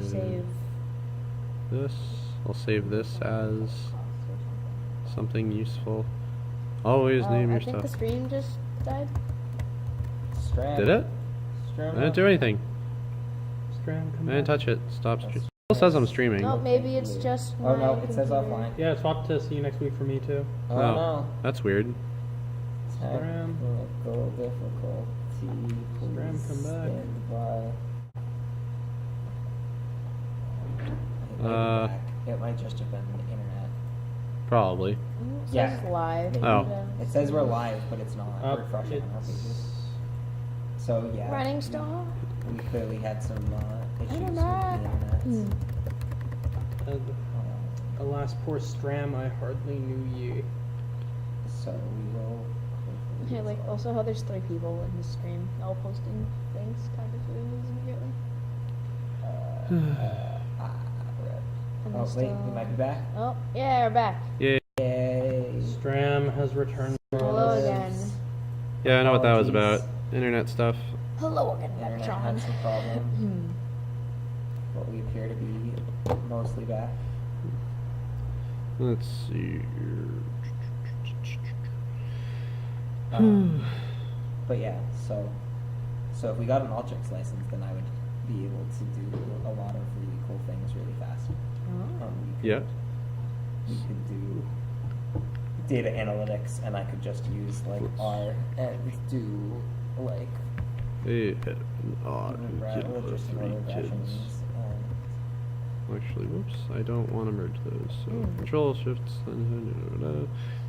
Save this. I'll save this as something useful. Always name your I think stuff. the stream just died. Did it? I didn't do anything. I didn't touch it. Stop stream. It still says I'm streaming. No, maybe it's just my Oh no, it says computer. offline. Yeah, swap to see you next week for me too. Oh Oh, no. that's weird. Technical difficulty. Scram, come back. Stand by. It might just have been the internet. Probably. It says Yeah. live. Oh. It says we're live, but it's not. Refreshing on our It's pages. So yeah. Running star. We clearly had some issues with the Internet. internet. Alas, poor Stram, I hardly knew ye. So we will. Hey, like also how there's 3 people in the stream, all posting things, kind of doing these immediately. And Oh they're wait, we might be back. Oh, yeah, we're back. Yay. Yay. Stram has returned. Hello again. Yeah, I know what that was Apologies. about. Internet stuff. Hello again, The internet Megatron. had some problem, but we appear to be mostly back. Let's see. But yeah, so if we got an Alteryx license, then I would be able to do a lot of really cool things really fast. Yeah. We could do data analytics, and I could just use like R and do like Hey, odd. just Three kids. Actually, whoops, I don't want to merge those. So Control Shift,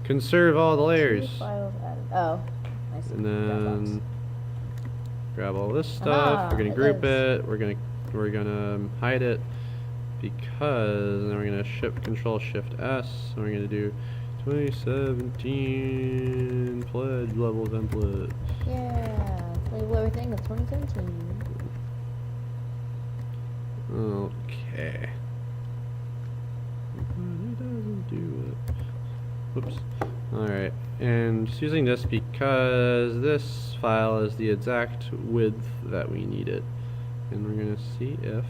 conserve all the layers, Files added. Oh, I see. and then grab all this stuff. Ah, we're gonna it group lives. it. We're gonna hide it because then we're gonna Control Shift S. And we're gonna do 2017 pledge level template. Yeah, label everything with 2017. Okay. It doesn't do it. Whoops. Alright, and just using this because this file is the exact width that we need it. And we're going to see if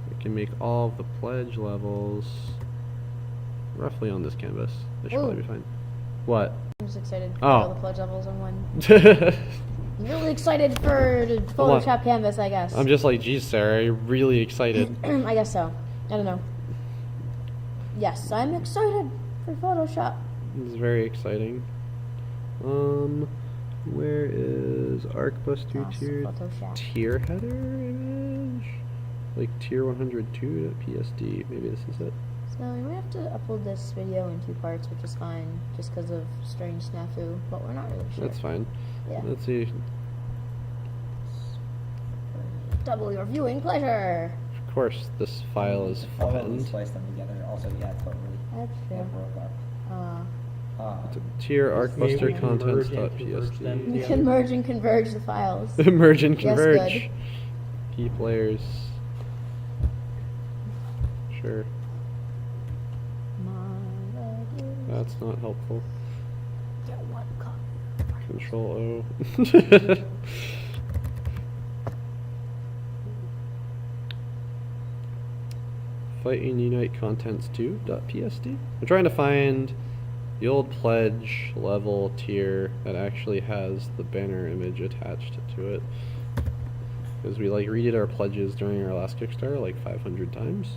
we can make all of the pledge levels roughly on this canvas. That should probably be fine. What? I'm just excited for Oh. all the pledge levels on one. Really excited for the Hold on. Photoshop canvas, I guess. I'm just like, geez, Sarah, you're really excited. I guess so. I don't know. Yes, I'm excited for Photoshop. This is very exciting. Where is ArcBuster Photoshop. tier header image? Like tier 102.psd. Maybe this is it. So we might have to upload this video in 2 parts, which is fine, just because of strange snafu, but we're not really sure. That's fine. Yeah. Let's see. Double your viewing pleasure. Of course, this file is Although we fun. splice them together, also yeah, totally. That's It true. broke up. Tier Maybe we ArcBuster can merge and converge them contents.psd. You can merge and converge the files. Merge and Yes, converge. good. Keep layers. Sure. That's not helpful. Get one copy. Control O. Fight and Unite Contents 2.psd. I'm trying to find the old pledge level tier that actually has the banner image attached to it. Because we like redid our pledges during our last Kickstarter like 500 times.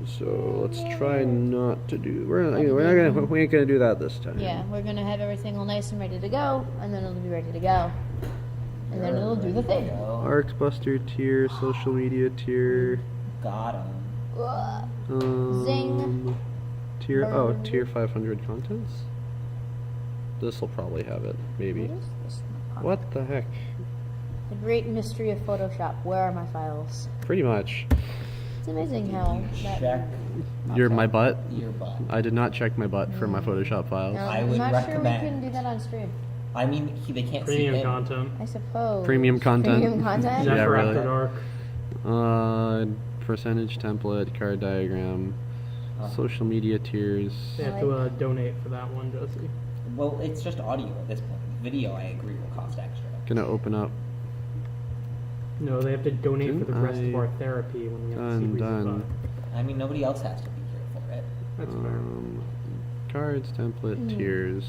So let's try not to do. We ain't gonna do that this time. Yeah, we're gonna have everything all nice and ready to go, and then it'll be ready to go. And then it'll do the thing. ArcBuster tier, social media tier. Got him. Zing. Tier Burn. tier 500 contents. This will probably have it, maybe. What is this? What the heck? The great mystery of Photoshop. Where are my files? Pretty much. It's amazing how that. Check You're my butt. your butt. I did not check my butt for my Photoshop files. No, I I'm would not sure we recommend- can do that on stream. I mean, they can't see Premium him. content. I suppose. Premium content. Premium Is content? that Yeah, for really. After Dark? Percentage template, card diagram, social media tiers. They have to donate for that one, Josie. Well, it's just audio at this point. Video, I agree, will cost extra. Gonna open up No, they have to donate for the Didn't rest of I- our therapy when we have to see we Done. survive. I mean, nobody else has to be here for it. That's fair. Cards, template, tiers.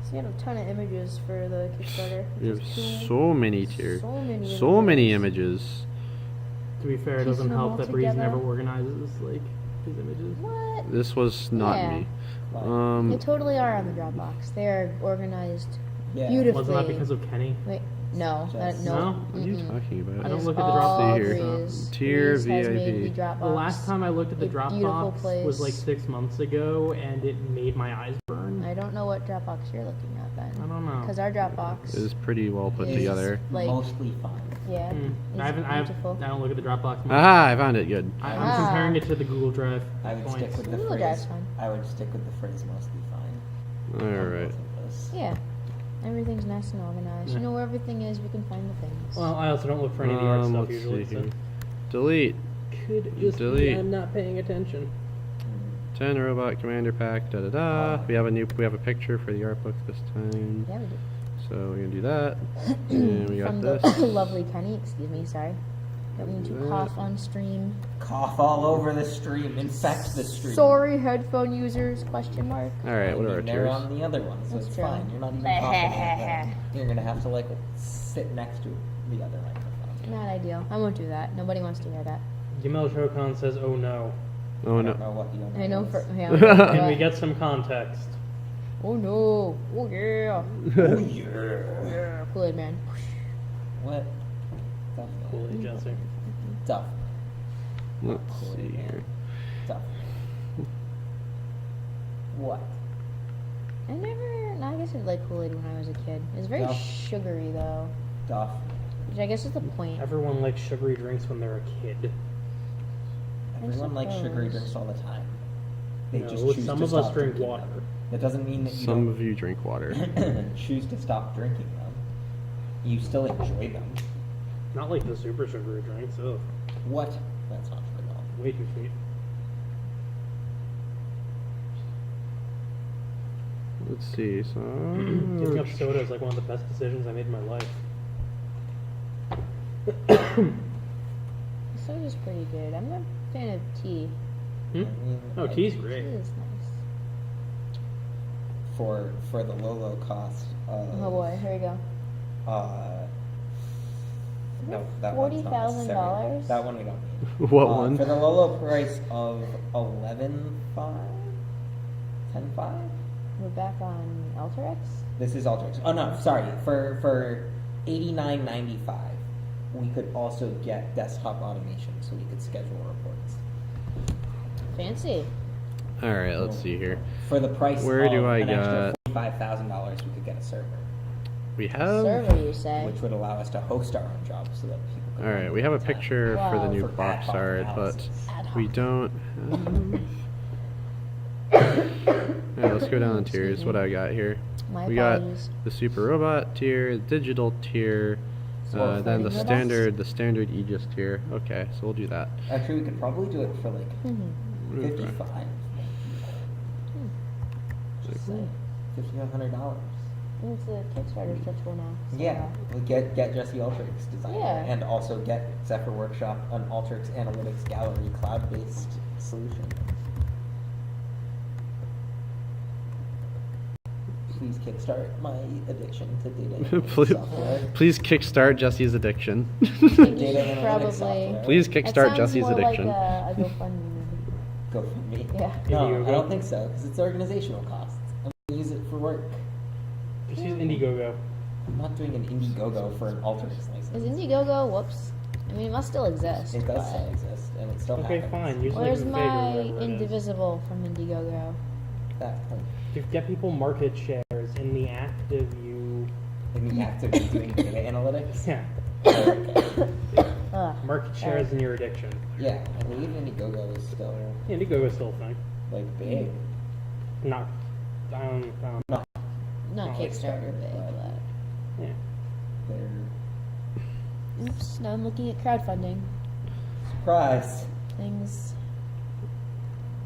So we had a ton of images for the Kickstarter. We which have is cool. so many tiers. So many images. To be fair, it Piecing doesn't them help all that Breeze together. never organizes like his images. What? This was not Yeah. me. Like, They totally are on the Dropbox. They are organized yeah. beautifully. Wasn't that because of Kenny? Wait, no, Just- no. No? What are you talking about? I don't It's look at the all Dropbox. See here. Breeze. Tier Breeze has made VIP. the Dropbox. The last time I looked at the a beautiful Dropbox was like place. 6 months ago, and it made my eyes burn. I don't know what Dropbox you're looking at then. I don't know. Because our Dropbox It was pretty well put is, together. like, Mostly fine. yeah, Hmm. it's I haven't. beautiful. I don't look at the Dropbox. much. Aha! I found it. Good. I'm Ah. comparing it to the Google Drive. I would stick points. with the Google phrase. Drive's fine. I would stick with the phrase mostly fine. All on right. both of those. Yeah, everything's nice and organized. Yeah. You know where everything is. We can find the things. Well, I also don't look for any of the art stuff Let's usually. see So. here. Delete. Could just be Delete. I'm not paying attention. 10 robot commander pack. Da da da. We have a picture for the art book this time. Yeah, we do. So we're gonna do that. And we got From this. the lovely Kenny. Excuse me. Sorry. Don't mean to That. cough on stream. Cough all over the stream. Infect the stream. Sorry, headphone users? Question mark. All right. What are I our mean, they're tiers? on the other one, so That's it's true. fine. You're not even coughing at them. You're gonna have to like sit next to the other microphone. Not ideal. I won't do that. Nobody wants to hear that. Gimel Shokan says, "Oh no." Oh I no. don't know what you don't know. I know is. for. Yeah, Can we get some context? Oh no! Oh yeah! Oh yeah. Yeah, Kool-Aid Man. What? Duff. Cool, Jesse. Duff. Let's see here. Duff. What? I never. No, I guess I did like Kool-Aid when I was a kid. It was very Yeah. sugary though, Duff. which I guess is the point. Everyone likes sugary drinks when they're a kid. Everyone likes sugary suppose. drinks all the time. They No, just choose some to of us stop drink drinking water. them. That doesn't mean that you Some don't of you drink water. choose to stop drinking them. You still enjoy them. Not like the super sugary drinks. Ugh, What? That's not true at all. way too sweet. Let's see. So Giving up soda is like one of the best decisions I made in my life. The soda's pretty good. I'm not a fan of tea. Hmm? I mean, Oh, I- tea's Tea great. is nice. For the low cost of Oh boy, here we go. No, that one's not necessary. $40,000? That one we don't need. what one? For the low price of 11.5, 10.5. We're back on Alteryx. This is Alteryx. Oh no, sorry. For $89.95, we could also get desktop automation, so we could schedule reports. Fancy. All right. Let's see here. For the price Where of do I an extra got- $45,000, we could get a server, We have. Server, you say? which would allow us to host our own jobs, so that people. Could All right. We have a picture for the Wow. new For box ad hoc art, but analysis. Ad hoc. we don't. All right. Let's go down the Excuse tiers. me. What I got here. My We got apologies. the super robot tier, the digital tier, So then the floating robots? standard Aegis tier. Okay, so we'll do that. Actually, we could probably do it for like Mhm. 55. Just Hmm. say $5,500. It's a Kickstarter stretchable now. so- Yeah, we'll get Jesse Alteryx designer, Yeah. and also get Zephyr Workshop an Alteryx Analytics Gallery cloud-based solution. Please kickstart my addiction to data analytics please, software. please kickstart Jesse's addiction. Data analytics Probably. software. Please That kickstart sounds Jesse's more addiction. Like a GoFundMe movie. Go for me. Yeah. No, Indiegogo. I don't think so, because it's organizational costs. I'm going to use it for work. Just use Indiegogo. I'm not doing an Indiegogo for an Alteryx license. Is Indiegogo? Whoops. I mean, it must still exist. It does but- still exist, and it still Okay, happens. fine. Use like Where's Vega or my whatever it is. Indivisible from Indiegogo? That To get people market shares in the act of you. in the act of doing data analytics. Yeah. Ugh. Market shares in your addiction. Yeah, I believe Indiegogo is still Indiegogo is still a thing. like big. Not. Not Not Not Kickstarter Kickstarter, big, but- but. Yeah. They're Oops, now I'm looking at crowdfunding. surprise. Things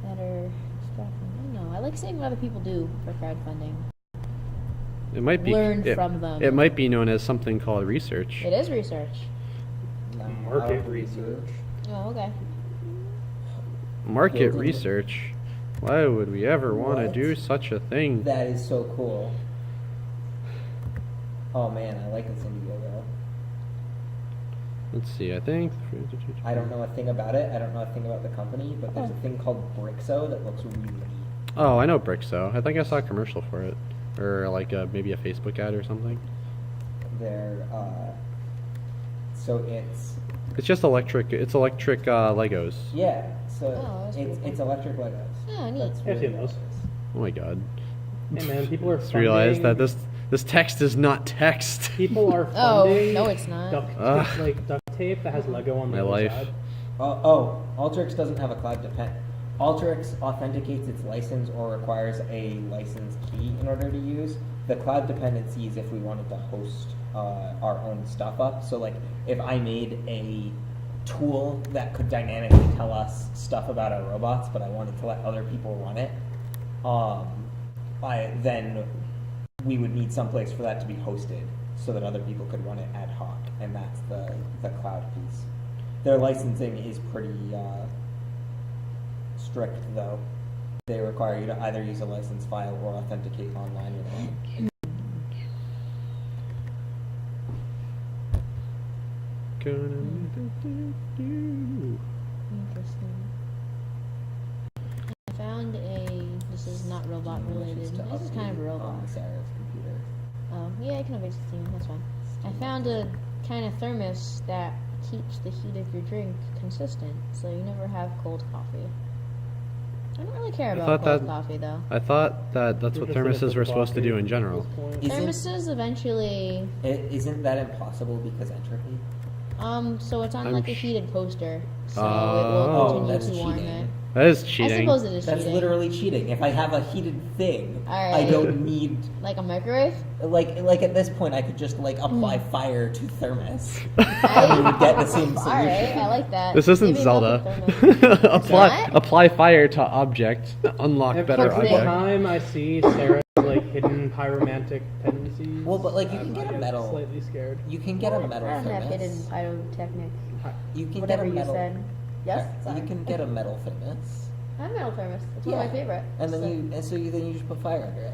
that are distracting. I don't know. I like seeing what other people do for crowdfunding. It might be learn from them. It might be known as something called research. It is research. Market research. Oh, okay. Market Building- research. Why would we ever want to What? do such a thing? That is so cool. Oh man, I like this Indiegogo. Let's see. I think. I don't know a thing about it. I don't know a thing about the company, but there's a thing called Brixo that looks really neat. Oh, I know Brixo. I think I saw a commercial for it, or like maybe a Facebook ad or something. They're so It's just electric. It's electric Legos. yeah. So Oh, that's it's pretty it's electric Legos. Oh, neat. That's I've really seen those. nice. Oh my god. Hey man, people are Just realized that funding- this text is not text. People are Oh, funding. no, it's not. Duct tape that has Lego on the My other life. side. Alteryx doesn't have a cloud depend. Alteryx authenticates its license or requires a license key in order to use. The cloud dependencies if we wanted to host our own stuff up. So like if I made a tool that could dynamically tell us stuff about our robots, but I wanted to let other people run it, then we would need someplace for that to be hosted so that other people could run it ad hoc, and that's the cloud piece. Their licensing is pretty strict, though. They require you to either use a license file or authenticate online with it. Interesting. I found this is not robot related. This is kind of a robot. On Sarah's computer. Oh, yeah, I can update the theme, that's fine. I found a kind of thermos that keeps the heat of your drink consistent, so you never have cold coffee. I don't really care I about thought cold that- coffee, though. I thought that's what Interested thermoses in were supposed to coffee do in at general. this point. Thermoses eventually, Isn't that impossible because entropy? so it's on I'm like a sh- heated poster, so it Oh, will continue that's to warm cheating. it. That is I cheating. suppose it is That's cheating. literally cheating. If I have a heated thing, I Alright. don't need Like a microwave? like at this point I could just like apply Hmm. fire to thermos. And you would get the same solution. Alright, I like that. This isn't Maybe Zelda. melted thermos. apply What? apply fire to object. Unlock better Every object. time I see Sarah's like hidden pyromantic tendencies, Well, but, like, you can I get a get metal- Slightly scared. You can get a metal I don't have hidden thermos. pyrotechnic. You can Whatever get a you metal. said. Yes? Sorry. You can get a metal thermos. I have metal thermos. It's one of my favorite. And then So- you just put fire under it,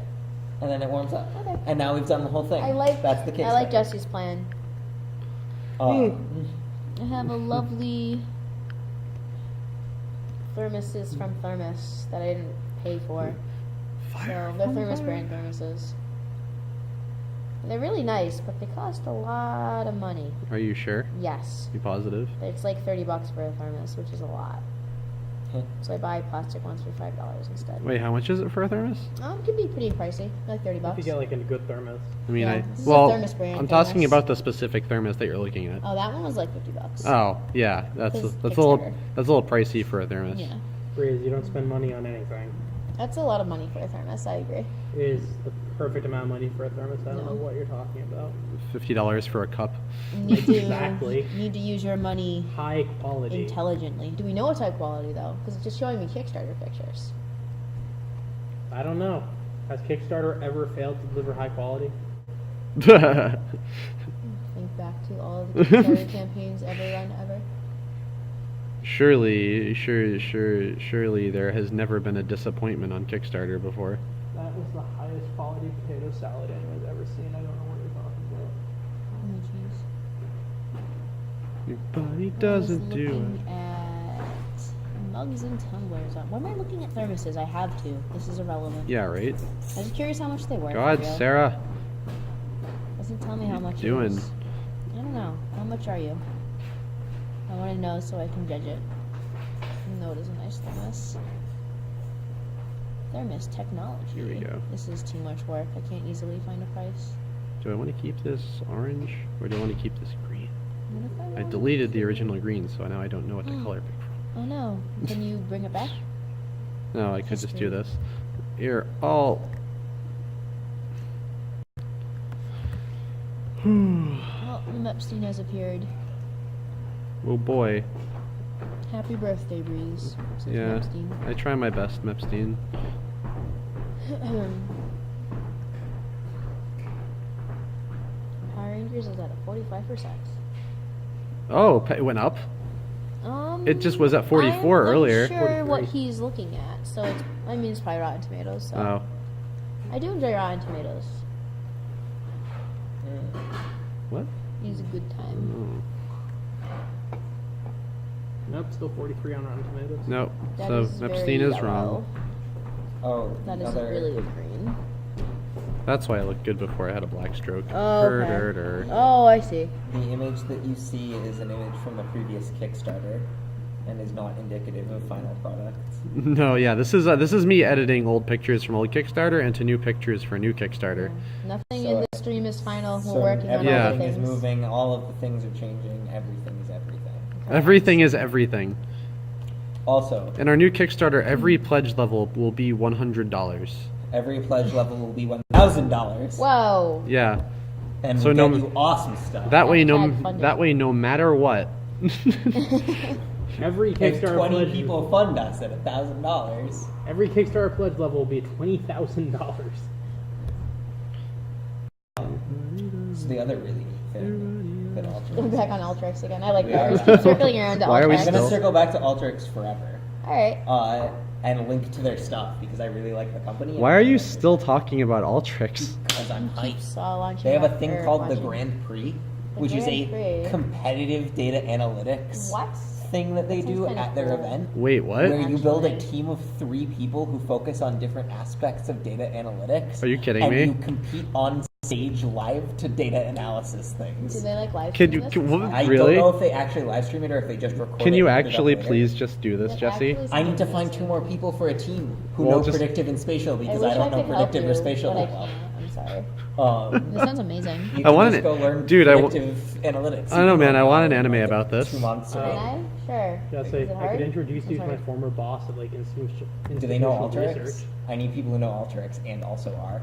and then it warms up. Okay. And now we've done the whole thing. I like That's the Kickstarter. I like Jesse's plan. Uh, I have a lovely thermoses from Thermos that I didn't pay for. So they're Thermos brand thermoses. They're really nice, but they cost a lot of money. Are you sure? Yes. You positive? It's like $30 for a thermos, which is a lot. So I buy plastic ones for $5 instead. Wait, how much is it for a thermos? It can be pretty pricey, like $30. If you get like a good thermos. I mean, Yeah, this is a well, thermos brand I'm talking thermos. about the specific thermos that you're looking at. Oh, that one was like $50. Oh, yeah, that's This a little Kickstarter. that's a little pricey for a thermos. Yeah, Breeze, you don't spend money on anything. that's a lot of money for a thermos. I agree. Is the perfect amount of money for a thermos. I don't No. know what you're talking about. $50 for a cup. You need to, Exactly. you need to use your money High quality. intelligently. Do we know it's high quality though? Because it's just showing me Kickstarter pictures. I don't know. Has Kickstarter ever failed to deliver high quality? Think back to all of the Kickstarter campaigns ever run ever. Surely there has never been a disappointment on Kickstarter before. That was the highest quality potato salad anyone's ever seen. I don't know what you're talking about. Oh, jeez. Your body I was doesn't do looking it. at mugs and tumblers. Why am I looking at thermoses? I have to. This is irrelevant. Yeah, right? I was curious how much they were. God, for real. Sarah. Doesn't tell me how much. you it doing? is. I don't know. How much are you? I want to know so I can judge it. No, it is a nice thermos. Thermos technology. Here we go. This is too much work. I can't easily find a price. Do I want to keep this orange or do I want to keep this green? What if I want deleted the to- original green, so now I don't know what to color pick from. Oh no. Can you bring it back? No, I could just do History. this. Here, all. Oh, Epstein has appeared. Oh boy. Happy birthday, Breeze. Says Yeah, Epstein. I try my best, Mepstein. Yours is at a 45%. Oh, it went up. It just was at 44 I'm earlier. not sure what 43. he's looking at, so it's. I mean, it's probably Rotten Tomatoes. So Oh, I do enjoy Rotten Tomatoes. what? It's a good time. Oh. Nope, still 43 on Rotten Tomatoes. Nope. That So is Epstein very is wrong. yellow. Oh, That isn't another. really a green. That's why I looked good before I had a black stroke. Oh, okay. Herder. Oh, I see. The image that you see is an image from a previous Kickstarter, and is not indicative of final products. No, yeah, this is me editing old pictures from old Kickstarter into new pictures for new Kickstarter. Nothing So- in this stream is final. So We're working on Yeah. other everything is things. moving. All of the things are changing. Everything is everything. Everything is everything. Also, In our new Kickstarter, every pledge level will be $100. every pledge level will be $1,000, Whoa. Yeah. and So we'll no- get you awesome stuff. That way, Hashtag funding. no matter what. Every if Kickstarter 20 pledge, people fund us at $1,000, every Kickstarter pledge level will be $20,000. it's the other really neat thing that I'm back Ultrix. on Ultrix again. I like We are. those. Keep circling around to Why are we Ultrix. I'm gonna still- circle back to Ultrix forever, Alright. and link to their stuff because I really like the company. and Why I are really you like their still stuff. talking about Ultrix? Because I'm hyped. Keeps launching. They have a up- thing or called the launching. Grand Prix, The which is Grand a Prix. competitive data analytics What? thing that they That do sounds kinda at their cool. event. Wait, what? Where you build a Actually. team of 3 people who focus on different aspects of data analytics. Are you kidding and me? you compete on stage live to data analysis Do things. they like live Can stream you- this? can- Is what- that- I Really? don't know if they actually live stream it or if they just record it. Can you and put it up actually later. please just do this, That Jesse? actually I need to sounds find 2 more people for a team who Well, know just- predictive and spatial because wish I don't know could help predictive you, or spatial but I that well. can't. I'm sorry. Um, This sounds amazing. you I can want just it- go learn dude, I wa- predictive analytics. I don't know, man. I want an You can anime learn about this. 2 months Can or I? Sure. Just Is like, it I hard? could introduce you to my Sorry. former boss at like Do they know institutional Alteryx? research. I need people who know Alteryx and also R.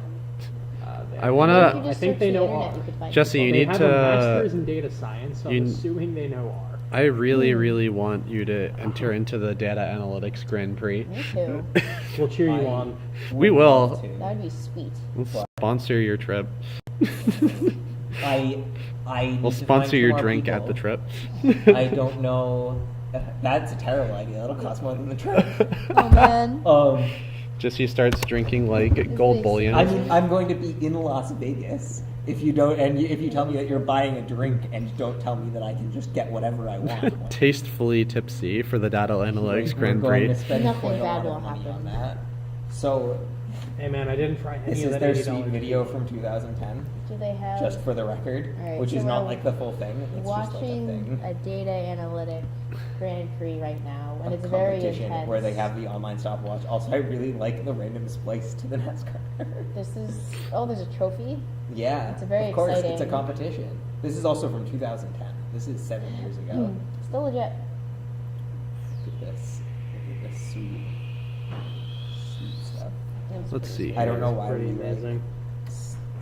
I If wanna. you I just think search they the know internet, R. you could find Jesse, people. you They need have to- a master's in data science, so you- I'm assuming they know R. I really, really want you to enter into the data analytics Grand Prix. Me too. We'll cheer you I on. We would will. love to. That would be sweet. We'll sponsor your trip. I need We'll to find sponsor 2 your more drink people. at the trip. I don't know. That's a terrible idea. That'll cost more than the trip. Oh man. Jesse starts drinking like gold makes bullion. I mean, I'm going to be in Las Vegas. If you don't, and if you tell me that you're buying a drink and don't tell me that I can just get whatever I want, Tastefully tipsy for the data analytics we're Grand going Prix. to spend Nothing quite a bad lot will of money happen. on that. So Hey man, I didn't try any this of is that their $80 sweet video from 2010, Do they have just for the record, Alright, which so is not we're like the full thing. It's just like a watching thing. a data analytic Grand Prix right now, and A it's very competition intense. where they have the online stopwatch. Also, I really like the random splice to the NASCAR. This is there's a trophy. Yeah, It's a very of course, it's a exciting- competition. This is also from 2010. This is 7 years ago. Still legit. Look at this. Look at this sweet, sweet stuff. It's Let's pretty see. I don't know why Pretty we like, amazing.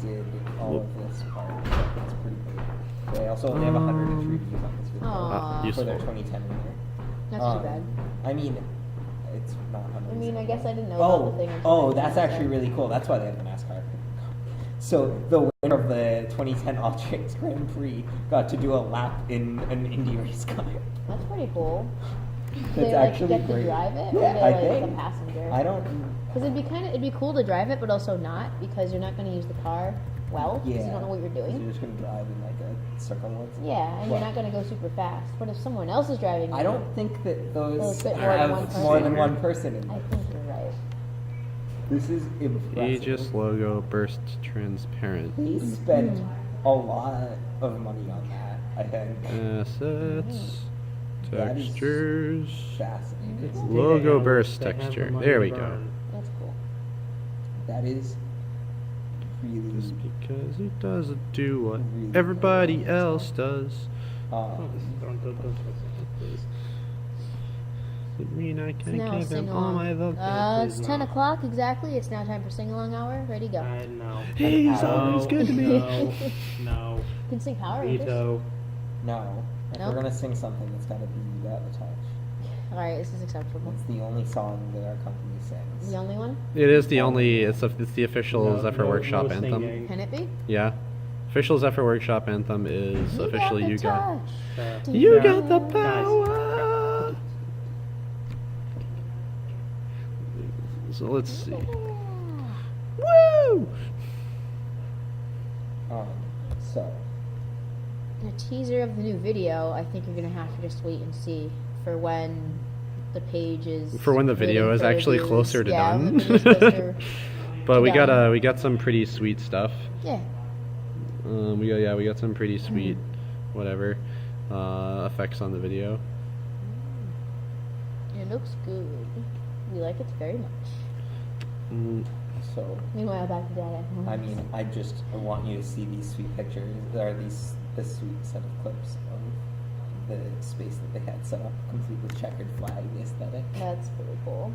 did all of this part. But it's pretty cool. They also only have 103 views on this video Aw. for their Useful. 2010 winner. Not too bad. I mean, it's not amazing. I mean, I guess I didn't know about the thing. until Oh, I that's saw it. actually really cool. That's why they have the NASCAR. So the winner of the 2010 All-Tricks Grand Prix got to do a lap in an Indy race car. That's pretty cool. Do That's they like actually get great. to drive it, Yeah, or they I like think. the passenger? I don't. Because it'd be cool to drive it, but also not because you're not going to use the car well because Yeah. you don't know what you're So doing. you're just gonna drive in like a circle once. Yeah, and Well, you're not going to go super fast. What if someone else is driving? I you? don't think that those fit more than have one person. more than one person in I them. think you're right. This is impressive. Aegis logo burst transparent. He spent a lot of money on that, I think. Assets, That is textures, fascinating. It's logo data burst analytics. They have the texture. money There to we go. burn. That's cool. That is really. Just because it doesn't do what Really everybody cool. else does. Um, Don't please. Doesn't mean I It's can now give them sing all my along. love. It's 10 o'clock exactly. It's now time for sing along hour. Ready, go. I know. He's always good to me. No. You can sing Power Rangers. Veto. no. If Nope. we're gonna sing something, it's gotta be Without the Touch. All right, this is acceptable. It's the only song that our company sings. The only one? It is the only. It's the official No- Zephyr no- Workshop no anthem. singing. Can it be? Yeah. Official Zephyr Workshop anthem is officially the You Got. touch. You Yeah. got the Guys. power! So let's see. Woo! So, A teaser of the new video, I think you're gonna have to just wait and see for when the page is. For when the video waiting is for actually reviews. closer to yeah, done. when the video's closer But to we done. got some pretty sweet stuff. Yeah. We got some pretty sweet, whatever, effects on the video. It looks good. We like it very much. Mm, so Meanwhile, back to data. I mean, I want you to see these sweet pictures, or this sweet set of clips of the space that they had set up, complete with checkered flag aesthetic, That's pretty cool.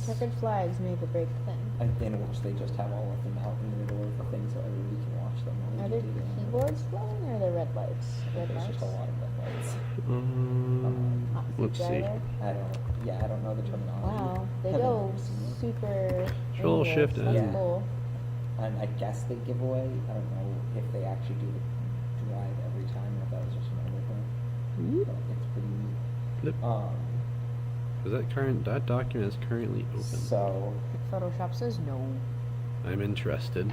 Checkered flags make a break thing. in which they just have all of them out in the middle of the thing so everybody can watch them. while Are they there do the keyboards glowing or are there red lights? Red There's lights. just a lot of red lights. Hot let's seat see. driver. I don't know the terminology. Wow, they Haven't go ever seen it. super. Control dangerous. Shift That's N. cool. And I guess they give away. I don't know if they actually do the drive every time or if that was just another thing. But it's pretty neat. Yep. Is that document is currently open? So, Photoshop says no. I'm interested.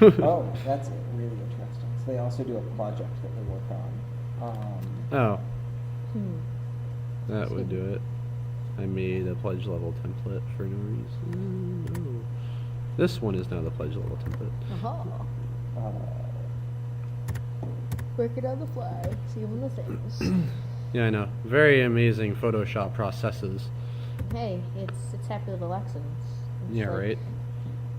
oh, that's really interesting. So they also do a project that they work on. Oh, Hmm. that would do it. I made a pledge level template for no reason. No. This one is now the pledge level template. Aha. Uh, Working on the fly. Seeing the things. Yeah, I know. Very amazing Photoshop processes. Hey, it's happy little lessons. It's Yeah, like right.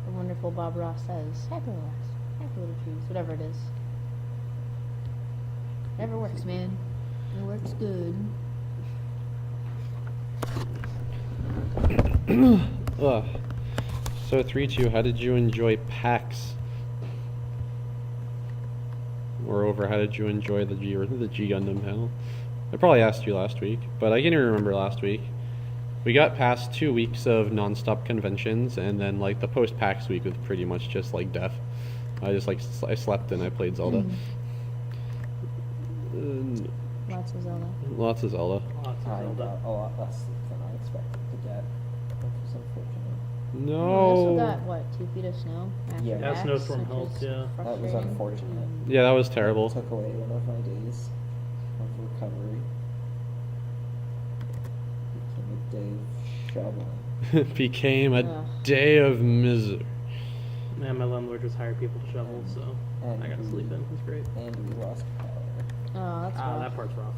The wonderful Bob Ross says, happy little lessons, happy little trees, whatever it is. Never works, man. It works good. Ugh. So 3-2, how did you enjoy PAX? Moreover, how did you enjoy the G Gundam panel? I probably asked you last week, but I can't even remember last week. We got past 2 weeks of nonstop conventions, and then like the post-PAX week was pretty much just like death. I just I slept and I played Zelda. Lots of Zelda. Lots of Zelda. Lots of I Zelda. got a lot less sleep than I expected to get, which is unfortunate. We also No. got, what, 2 feet of snow? After Yeah. Yeah, PAX, snowstorm which helped, is yeah. That was frustrating. unfortunate. Yeah, that was terrible. Took away one of my days of recovery. Became a day of shoveling. It became a Ugh. day of misery. Yeah, my landlord just hired people to shovel, so And I got to sleep in. It's great. And we lost power. Oh, that's rough. That part's rough.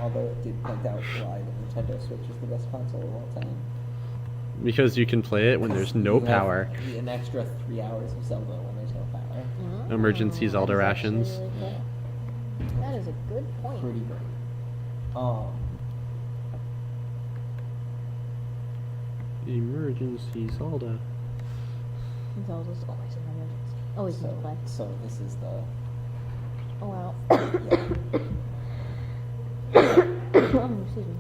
Although it did point out why the Nintendo Switch is the best console of all time. Because you can play it when there's no You have power. An extra 3 hours of Zelda when there's no power. Oh, Emergency Zelda that is actually rations. really cool. That is a good point. Pretty great. Emergency Zelda. Zelda's always an emergency. Always in play. So this is the Oh wow. yeah. Oh, excuse me.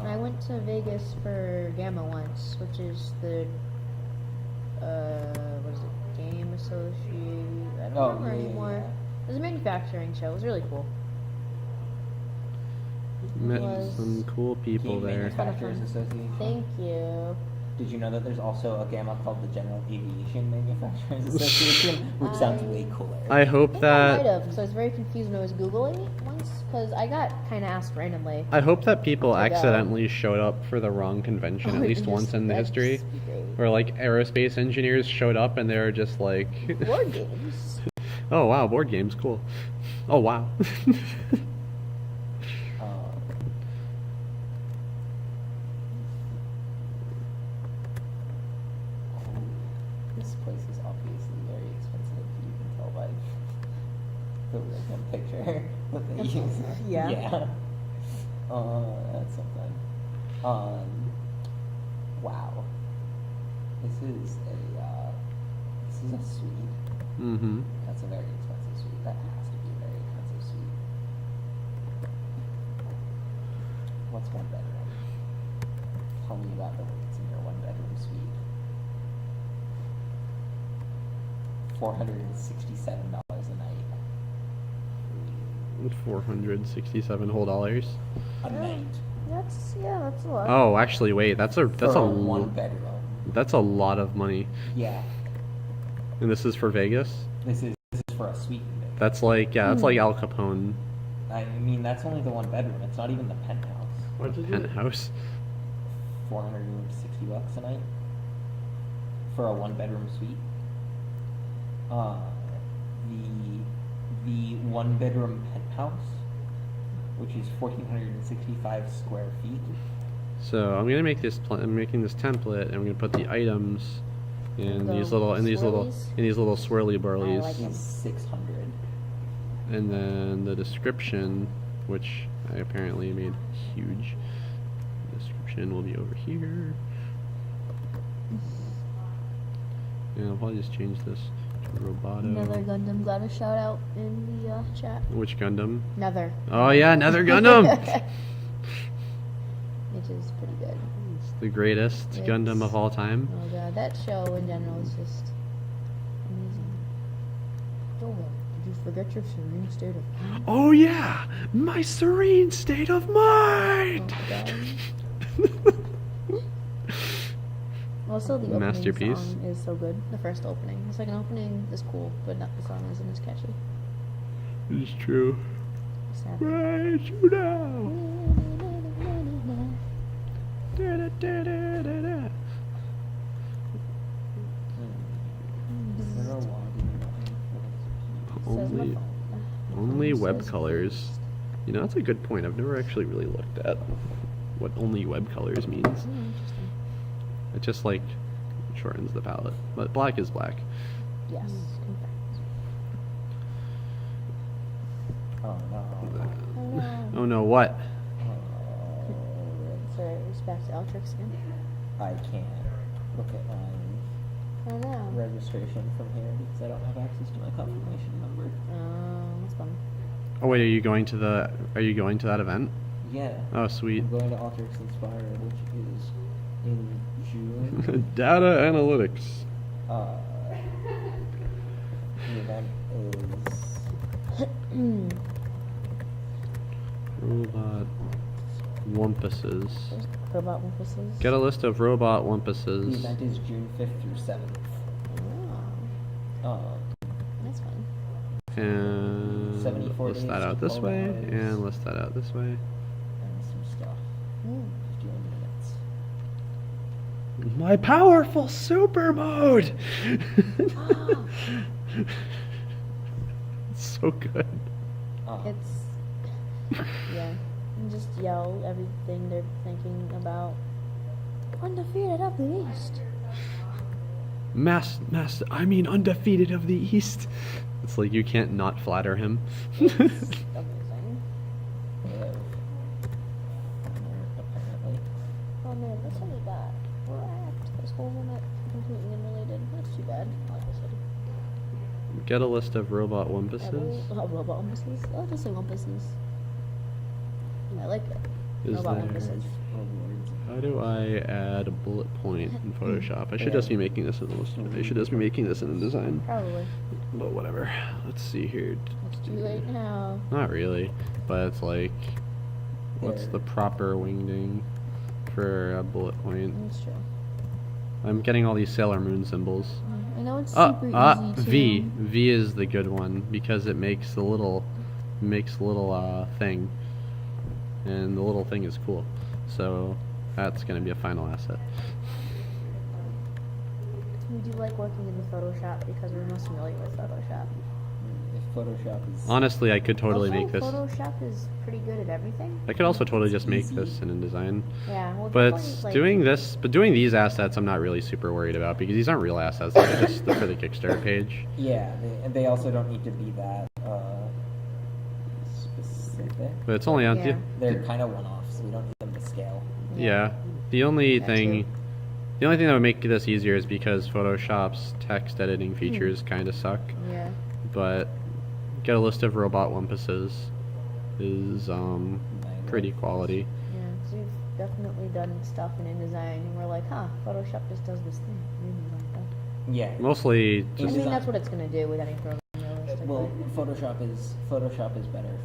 I went to Vegas for Gamma once, which is the what is it? Game Association. I don't remember anymore. It was a manufacturing show. It was really cool. Met was some cool people Game there. Manufacturers Association. Thank you. Did you know that there's also a gamma called the General Aviation Manufacturers Association, which sounds way cooler. I hope I might that have, because I was very confused when I was Googling it once, because I got kind of asked randomly. I hope that people Like, accidentally showed up for the wrong convention at least once in the That'd history. just be great. Or like aerospace engineers showed up and they were just like, Board games. oh wow, board games, cool. Oh wow. This place is obviously very expensive. You can tell by the random picture that they use. Yeah. Yeah. That's something. Wow. This is a suite. Mm-hmm. That's a very expensive suite. That has to be a very expensive suite. What's one bedroom? Tell me about the rates in your one bedroom suite. $467 a night. 467 whole dollars. A night. That's a lot. Oh, actually, wait. That's a For a one bedroom. That's a lot of money. Yeah. And this is for Vegas. This is for a suite. That's like that's like Al Capone I mean, that's only the one bedroom. It's not even the penthouse. What is it? penthouse. $460 a night for a one bedroom suite. The one bedroom penthouse, which is 1,465 square feet. So I'm gonna make this. I'm making this template, and I'm gonna put the items in The these little swirly burlies, I like it. Is 600. and then the description, which I apparently made huge. Description will be over here. And I'll probably just change this to Roboto. Another Gundam got a shout out in the chat. Which Gundam? Nether. Oh yeah, Nether Gundam! Which is pretty good. It's the greatest Gundam of all time. Oh god, that show in general is just amazing. Did you forget your serene state of mind? Oh yeah, my serene state of mind. Oh my god. Also, the opening Masterpiece. song is so good. The first opening. The second opening is cool, but not the song isn't as catchy. It's true. Sad. Right you now. Da-da-da-da-da-da. Only, only web colors. You know, that's a good point. I've never actually really looked at what only web colors means. Interesting. It just like shortens the palette, but black is black. Yes. confirmed. Oh no. Oh no. Oh no, what? Sorry, it's back to Altrix again. I can't look at my Oh no. registration from here because I don't have access to my confirmation number. That's fun. Oh wait, are you going to that event? Yeah. Oh sweet. I'm going to Alteryx Inspire, which is in June. Data analytics. The event is Robot wumpuses. There's robot wumpuses. Get a list of robot the wumpuses. event is June 5th through 7th. Oh, that's fun. And 74 list days that out to this way, photos. and list that out this way. And some stuff. 51 minutes. My powerful super mode! It's so good. It's yeah. And just yell everything they're thinking about. Undefeated of the East. I mean undefeated of the East. It's like you can't not flatter him. It's amazing. They have apparently. Oh man, this one we got wrapped. This whole one that completely unrelated. That's too bad. I like this one. Get a list of robot wumpuses. Oh, robot wumpuses. Oh, just say wumpuses. I like it. Is Robot there- wumpuses. How do I add a bullet point in Photoshop? I should just be making this in I should just be making this in InDesign. Probably. But whatever. Let's see here. It's too late now. Not really, but it's like, what's the proper wingding for a bullet point? That's true. I'm getting all these Sailor Moon symbols. I know it's super easy to. V. V is the good one because it makes the little thing, and the little thing is cool. So that's gonna be a final asset. We do like working in the Photoshop because we're most familiar with Photoshop. If Photoshop is Honestly, I could totally Also, make this. Photoshop is pretty good at everything. I could also totally just make easy. this in InDesign. Yeah, well, But the point it's is, like, doing these assets, I'm not really super worried about because these aren't real assets. They're just for the Kickstarter page. yeah, they also don't need to be that specific. But it's only on. Yeah. They're kind of one-offs. We don't need them to scale. Yeah. The only That thing too. that would make this easier is because Photoshop's text editing features kind of suck. Yeah. But get a list of robot wumpuses is pretty quality. Yeah, 'cause we've definitely done stuff in InDesign, and we're like, huh, Photoshop just does this thing. Maybe like that. Yeah. Mostly I just mean, that's what it's gonna do with any program. Realistically. Well, Photoshop is better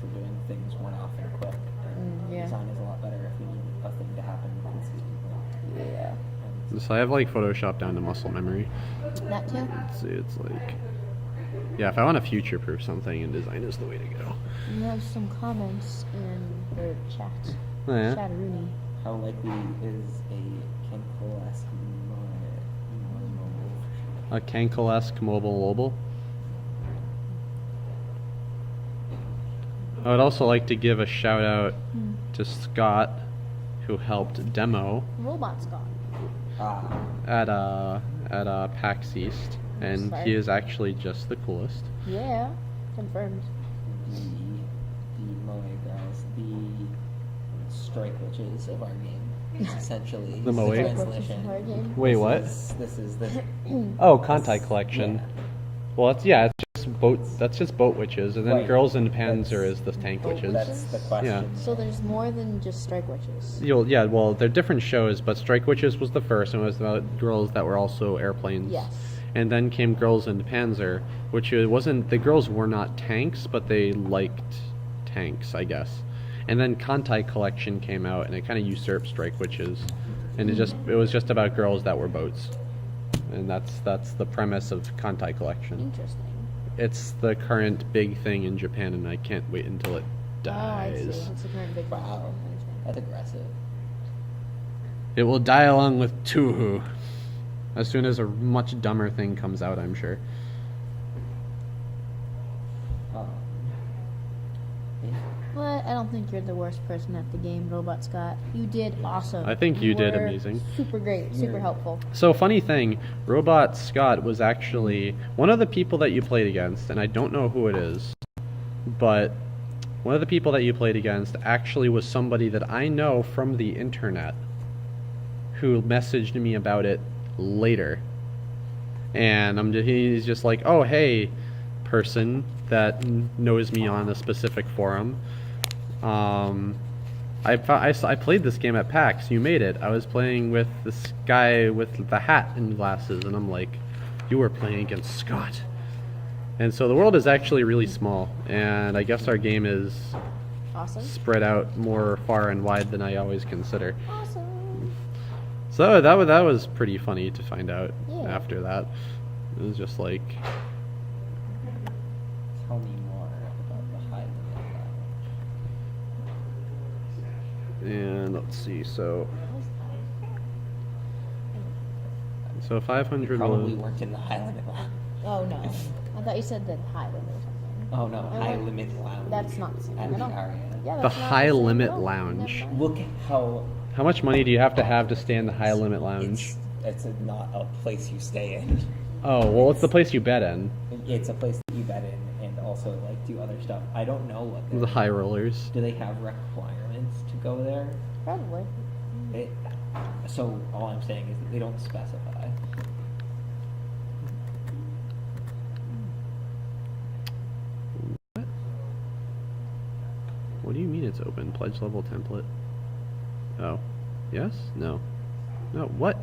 for doing things one off and quick. And yeah. design is a lot better if we need a thing to happen consistently. Yeah. so I have like Photoshop down to muscle memory. That too. Let's see, it's like, yeah, if I want to future-proof something, InDesign is the way to go. We have some comments in the chat. Oh, yeah? Chatteroony. How likely is a Kenko-esque mobile? A Kankel-esque mobile. I would also like to give a shout out to Scott, who helped demo Robot Scott. at PAX East, and Sorry. he is actually just the coolest. Yeah. Confirmed. The Moe girls, the strike witches of our game. It's essentially The Moe? translation. Our game. Wait, what? This is this. Oh, Kantai Collection. Yeah. Well, it's just boat. That's just boat witches, and then Right. Girls in Panzer That's- is the tank witches. That's the question. So there's more than just strike witches. Yeah, well, they're different shows, but Strike Witches was the first, and it was about girls that were also airplanes. Yes. And then came Girls in Panzer, which it wasn't. The girls were not tanks, but they liked tanks, I guess. And then Kantai Collection came out, and it kind of usurped Strike Witches, and it was just about girls that were boats, and that's the premise of Kantai Collection. Interesting. It's the current big thing in Japan, and I can't wait until it Oh, I see. dies. It's a current big Wow, monster. that's aggressive. It will die along with Tuhu. As soon as a much dumber thing comes out, I'm sure. Yeah. But I don't think you're the worst person at the game, Robot Scott. You did awesome. I think you did were amazing. Super great. Super Yeah. helpful. So, funny thing, Robot Scott was actually one of the people that you played against, and I don't know who it is, but one of the people that you played against actually was somebody that I know from the internet who messaged me about it later. And he's just like, oh, hey, person that knows me on a specific forum. I played this game at PAX. You made it. I was playing with this guy with the hat and glasses, and I'm like, you were playing against Scott. And so the world is actually really small, and I guess our game is Awesome. spread out more far and wide than I always consider. Awesome. So that was pretty funny to find out Yeah. after that. It was just like, Tell me more about the high limit and let's see, so 500 Probably was, weren't in the high limit lounge. Oh no. I thought you said the high limit or something. Oh no, Oh, high wait. limit lounge. That's not the same. At I the don't- Aria. Yeah, The that's not high the same. limit Oh, lounge. never mind. Look at how how much money do you have to stay in the high limit lounge? it's not a place you stay in. Oh, well, it's the place you bet in. It's a place that you bet in and also like do other stuff. I don't know what The high rollers. do they have requirements to go there? Probably. So all I'm saying is that they don't specify. What do you mean it's open? Pledge level template. Oh. Yes? No. No, what?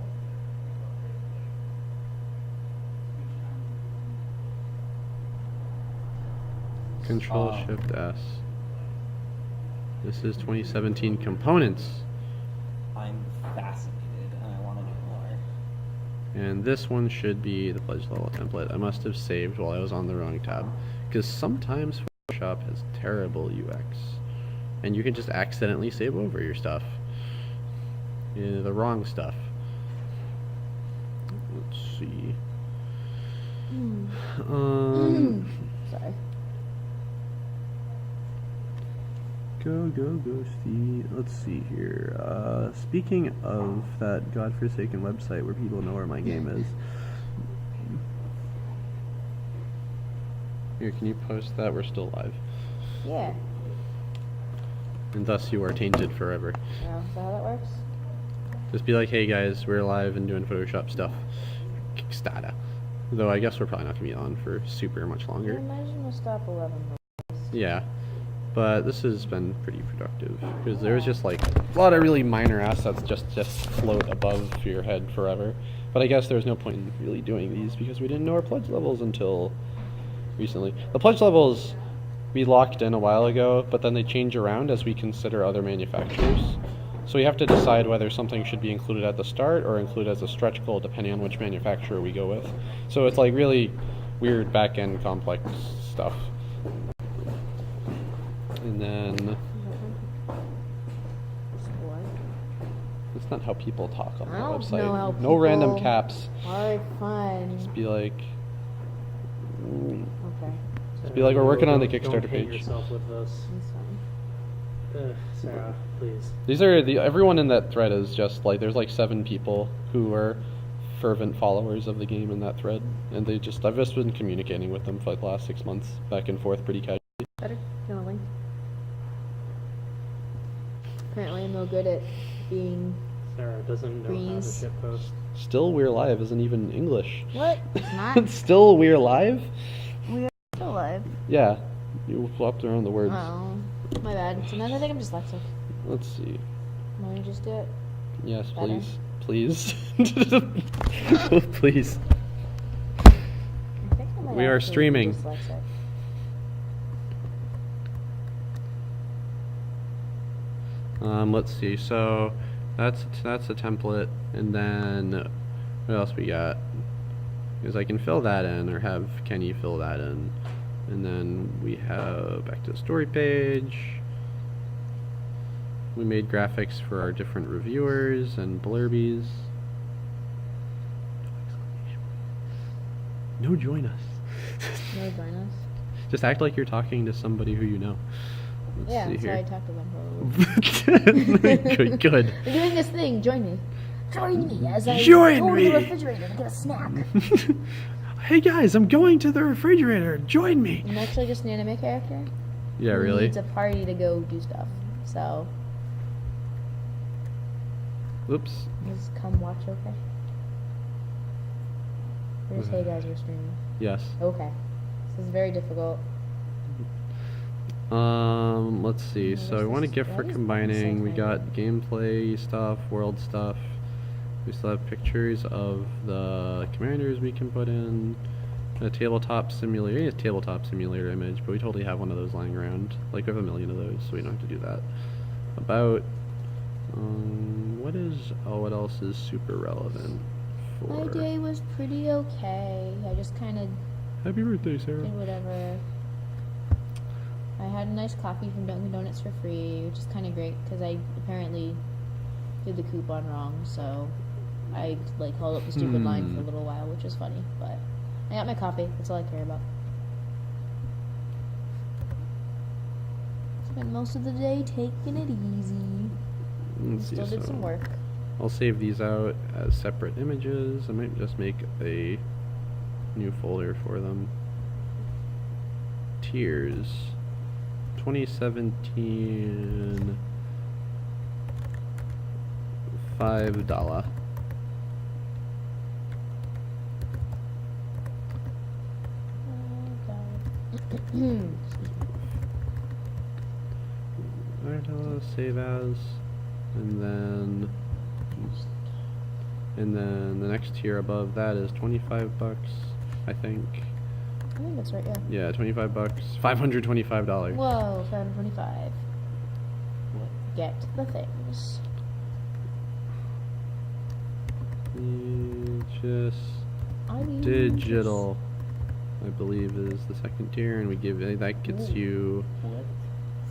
Control Shift S. This is 2017 components. I'm fascinated and I want to know more. And this one should be the pledge level template. I must have saved while I was on the wrong tab. Because sometimes Photoshop has terrible UX. And you can just accidentally save over your stuff. The wrong stuff. Let's see. Sorry. Go, Steve. Let's see here. Speaking of that godforsaken website where people know where my game is. Here, can you post that? We're still live. Yeah. And thus you are tainted forever. Yeah. Is that how that works? Just be like, hey guys, we're live and doing Photoshop stuff. Kickstarter. Though I guess we're probably not going to be on for super much I longer. imagine we'll stop 11. Yeah. But this has been pretty productive. Because there's just like a lot of really minor assets just float above your head forever. But I guess there's no point in really doing these because we didn't know our pledge levels until recently. The pledge levels we locked in a while ago, but then they change around as we consider other manufacturers. So we have to decide whether something should be included at the start or included as a stretch goal depending on which manufacturer we go with. So it's like really weird back-end complex stuff. And then that's not how people talk on the I don't website. know how No random people caps. are fun. Just be like, Okay, just be like, we're working on the Don't Kickstarter hate page. yourself with this. that's fine. Sarah, please. These are everyone in that thread is just like there's like 7 people who are fervent followers of the game in that thread, and I've just been communicating with them for like the last 6 months, back and forth, pretty casually. Better? No link. Apparently I'm no good at being... Sarah doesn't know how to Breeze. shitpost. Still We're Live isn't even English. What? It's not? Still We're Live? Still alive. Yeah, you flopped around the words. Oh, my bad. Sometimes I think I'm dyslexic. Let's see. Want me to just do it? Yes, Better? please, please. I think I might We are actually be streaming. dyslexic. Let's see. So that's a template, and then what else we got? Because I can fill that in, or have Kenny fill that in, and then we have back to the story page. We made graphics for our different reviewers and blurbies. No, join us. No, join us. Just act like you're talking to somebody who you know. Let's Yeah, see that's how here. I talk to them probably. Good. We're doing this thing. Join me. Join me as I Join go me. to the refrigerator to get a snack. Hey guys, I'm going to the refrigerator. Join me. I'm actually just an anime character. Yeah, who really? needs a party to go do stuff. So, Oops. just come watch, okay? Or just, hey guys, we're streaming. Yes. Okay. This is very difficult. Let's see. What So is I want to this? gift for What is combining. We this? got gameplay stuff, world stuff. We still have pictures of the commanders we can put in. A tabletop simulator. It's a tabletop simulator image, but we totally have one of those lying around. Like we have 1 million of those, so we don't have to do that. About what else is super relevant for? My day was pretty okay. I just kind of Happy birthday, Sarah. did whatever. I had a nice coffee from Dunkin' Donuts for free, which is kind of great because I apparently did the coupon wrong. So I like held up the stupid line for a little while, which was funny. But I got my coffee. That's all I care about. Spent most of the day taking it easy. Let's see, Still did so some work. I'll save these out as separate images. I might just make a new folder for them. Tiers 2017 $5. $5, save as, and then the next tier above that is $25, I think. I think that's right, yeah. Yeah, $25, $525. Whoa, 725. Get the things. Just I mean, digital, I believe, is the second tier, and we give that gets you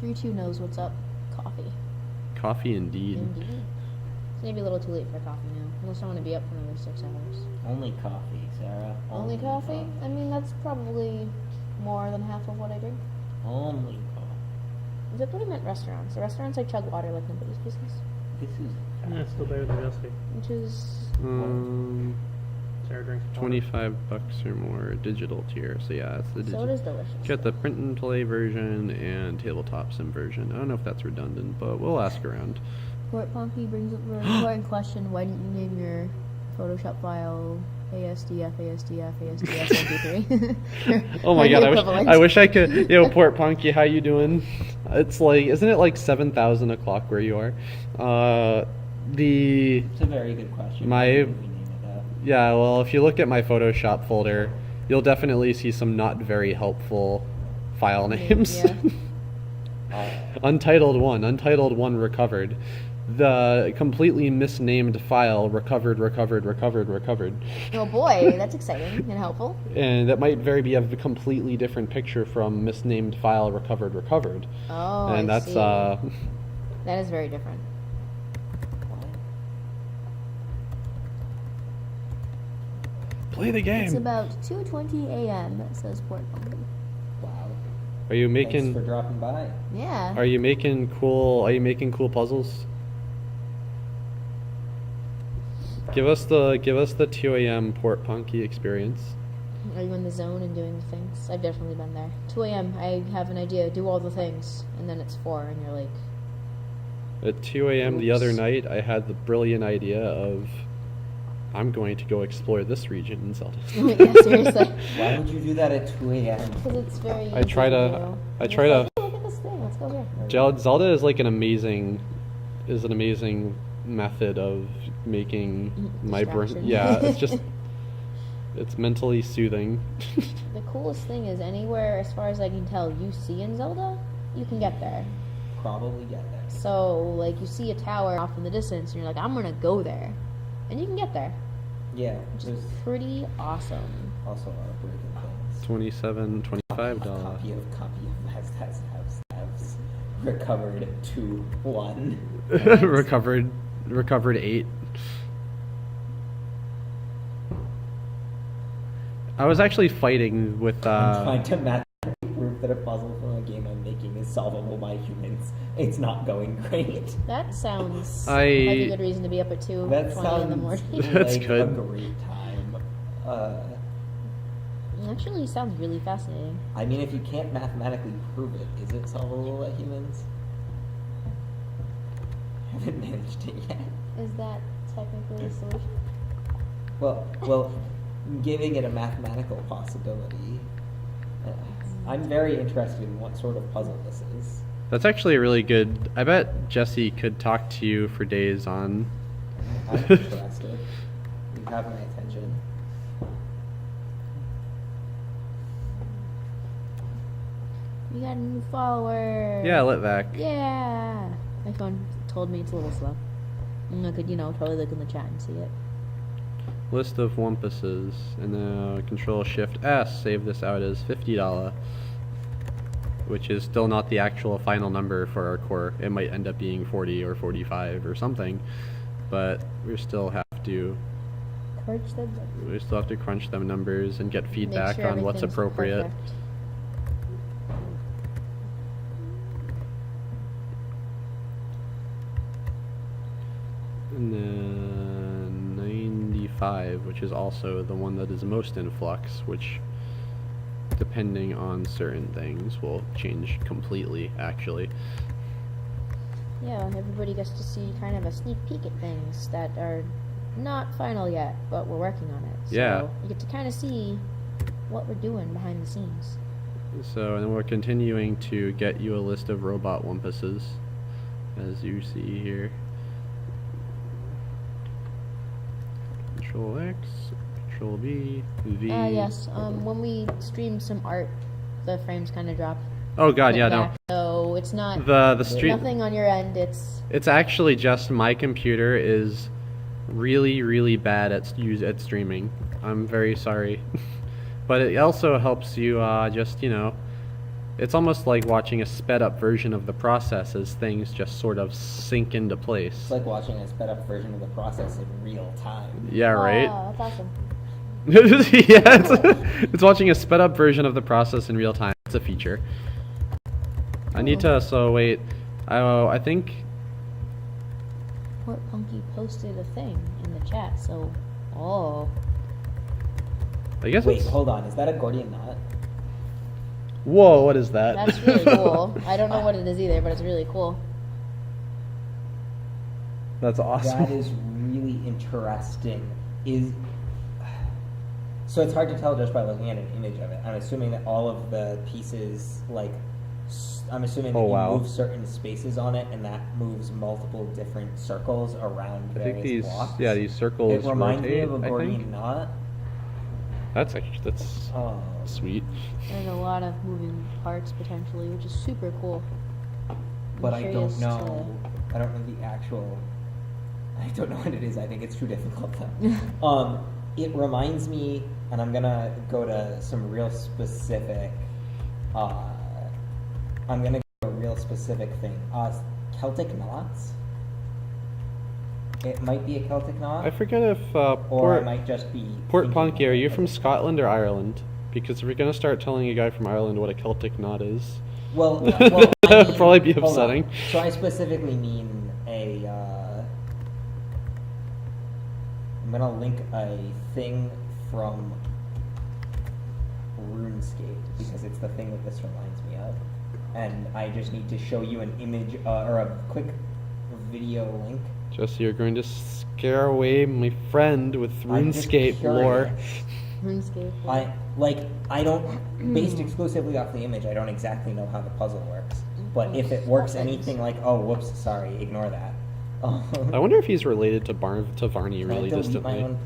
3-2 knows what's up. Coffee. coffee indeed. Indeed. It's maybe a little too late for coffee now. Unless I want to be up for another 6 hours. Only coffee, Sarah. Only coffee? I mean, that's probably more than half of what I drink. Only coffee. Is that what I meant restaurants? The restaurants I chug water like nobody's business. This is Yeah, it's still better than Justy. Which is... Sarah drinks water. $25 or more digital tier. So yeah, it's the So it digital. is delicious. Got the print and play version and tabletop sim version. I don't know if that's redundant, but we'll ask around. Port Pompey brings up an important question. Why didn't you name your Photoshop file ASDF, MP3? Oh my Or god, the I equivalent. wish I could. Yo, Port Punky, how you doing? It's like, isn't it like 7,000 o'clock where you are? It's a very good question. My- Why did we name it that? Yeah, well, if you look at my Photoshop folder, you'll definitely see some not very helpful file names. Yeah. Untitled 1 recovered. The completely misnamed file recovered. Oh boy, that's exciting and helpful. And that might very be a completely different picture from misnamed file recovered. Oh, And I that's see. That is very different. play the game. It's about 2:20 a.m. says Port Monkey. Wow. Are you Thanks making for dropping by. Yeah. Are you making cool puzzles? Give us the 2 a.m. Port Punky experience. Are you in the zone and doing the things? I've definitely been there. 2 a.m. I have an idea. Do all the things, and then it's 4, and you're like. At 2 a.m. the other Oops. night, I had the brilliant idea of, I'm going to go explore this region in Zelda. Yeah, seriously. Why would you do that at 2 a.m.? Because it's very. I easy try to- do. I You're try just to- like, "Oh, look at this thing. Let's go here. Zelda is like an amazing method of making my brain. Distraction. Yeah, it's just it's mentally soothing. The coolest thing is anywhere, as far as I can tell, you see in Zelda, you can get there. Probably get there. So, like, you see a tower off in the distance, and you're like, I'm gonna go there. And you can get there. Yeah, Which there's is pretty awesome. also a lot of breaking things. $27, $25. Copy of has recovered to 1. recovered 8. I was actually fighting with I'm trying to mathematically prove that a puzzle from a game I'm making is solvable by humans. It's not going great. That sounds I- like a good reason to be up at 2:20 That in the sounds morning. That's like good. a great time. Actually, sounds really fascinating. I mean, if you can't mathematically prove it, is it solvable by humans? Haven't managed it yet. Is that technically a solution? Well, giving it a mathematical possibility. I'm very interested in what sort of puzzle this is. That's actually really good. I bet Jesse could talk to you for days on. I'm interested. You have my attention. We got a new follower. Yeah, Litvac. Yeah. My phone told me it's a little slow. And I could, totally look in the chat and see it. List of Wumpuses, and now Control Shift S. Save this out as $50, which is still not the actual final number for our core. It might end up being 40 or 45 or something, but we still have to crunch them numbers and get Make feedback sure on what's everything's appropriate. perfect. And then 95, which is also the one that is most in flux, which, depending on certain things, will change completely, actually. Yeah, everybody gets to see kind of a sneak peek at things that are not final yet, but we're working on it. So Yeah. you get to kind of see what we're doing behind the scenes. So, and then we're continuing to get you a list of robot Wumpuses, as you see here. Control X, Control V, V. Yes. When we stream some art, the frames kind of drop. Oh God, yeah, no. back. So it's not The stream. nothing on your end. It's Actually just my computer is really bad at streaming. I'm very sorry, but it also helps you just it's almost like watching a sped up version of the process as things just sort of sink into place. It's like watching a sped up version of the process in real time. Yeah, right. Oh, that's awesome. Yeah, it's watching a sped up version of the process in real time. It's a feature. I need to. So wait. I think. Port Punky posted a thing in the chat. So, I guess Wait, it's. hold on. Is that a Gordian knot? Whoa! What is that? that's really cool. I don't know what it is either, but it's really cool. That's awesome. That is really interesting. So it's hard to tell just by looking at an image of it. I'm assuming that all of the pieces, like I'm assuming that Oh, you wow. move certain spaces on it, and that moves multiple different circles around I various think these, blocks. yeah, these circles It reminds me rotate, of a I Gordian think. knot. That's Oh. sweet. There's a lot of moving parts potentially, which is super cool. I'm But I curious don't know. I don't know the actual. I don't know what it is. I think it's too difficult though. It reminds me, and I'm gonna go to some real specific. I'm gonna go to a real specific thing. Celtic knots. It might be a Celtic knot, I forget if or Port it might just be. Port thinking Punky, of are it you as from a- Scotland or Ireland? Because if we're gonna start telling a guy from Ireland what a Celtic knot is, Well, that I would mean- probably be hold on. upsetting. So I specifically mean I'm gonna link a thing from RuneScape because it's the thing that this reminds me of, and I just need to show you an image or a quick video link. Jesse, you're going to scare away my friend with I'm just RuneScape lore. curious. RuneScape. I don't, based exclusively off the image, I don't exactly know how the puzzle works. But if it works anything like, oh, whoops, sorry, ignore that. I wonder if he's related to Varney Can really I delete distantly. my own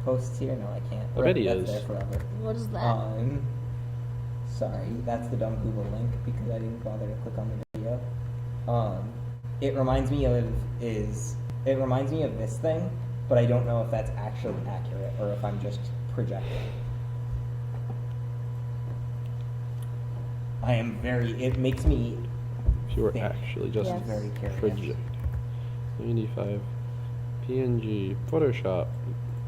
posts here? No, I can't. I bet he That's is. there forever. What is that? Sorry, that's the dumb Google link because I didn't bother to click on the video. It reminds me of this thing, but I don't know if that's actually accurate or if I'm just projecting. It makes me If you were think. actually just Yes. Very curious. project. 95 PNG Photoshop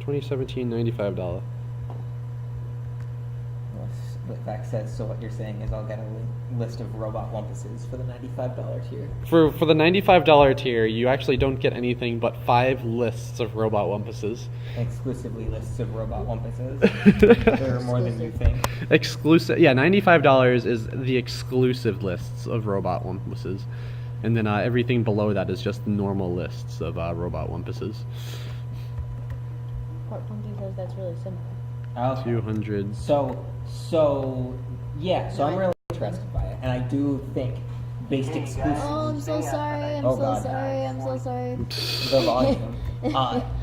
2017 $95. The fact says, so what you're saying is I'll get a list of robot wumpuses for the $95 tier. For the $95 tier, you actually don't get anything but 5 lists of robot wumpuses. Exclusively lists of robot wumpuses. There are more than you think. Exclusive, yeah. $95 is the exclusive lists of robot wumpuses, and then everything below that is just normal lists of robot wumpuses. Port Punky says that's really similar. Okay. 200. So I'm really interested by it, and I do think based exclusively. Oh, I'm so sorry. I'm Oh, so God. sorry. I'm so sorry. The volume.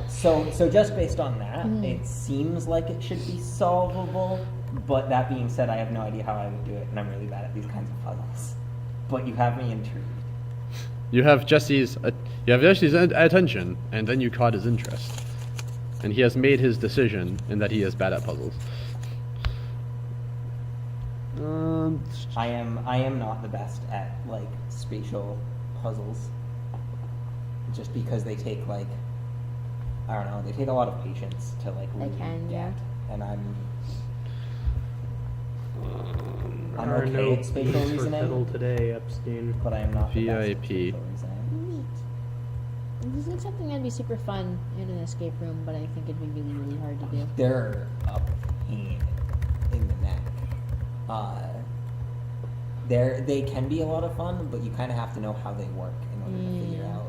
So just based on that, Mhm. it seems like it should be solvable. But that being said, I have no idea how I would do it, and I'm really bad at these kinds of puzzles. But you have me intrigued. You have Jesse's attention, and then you caught his interest, and he has made his decision in that he is bad at puzzles. I am not the best at like spatial puzzles. Just because they take like, I don't know, they take a lot of patience to like They really can, get, yeah. and I'm There are okay no at spatial P's for reasoning, pedal today, Epstein. but I am not the best at VIP. spatial reasoning. Neat. This looks something that'd be super fun in an escape room, but I think it'd be really, really hard to do. They're a pain in the neck. They can be a lot of fun, but you kind of have to know how they work in order to figure Mm. out.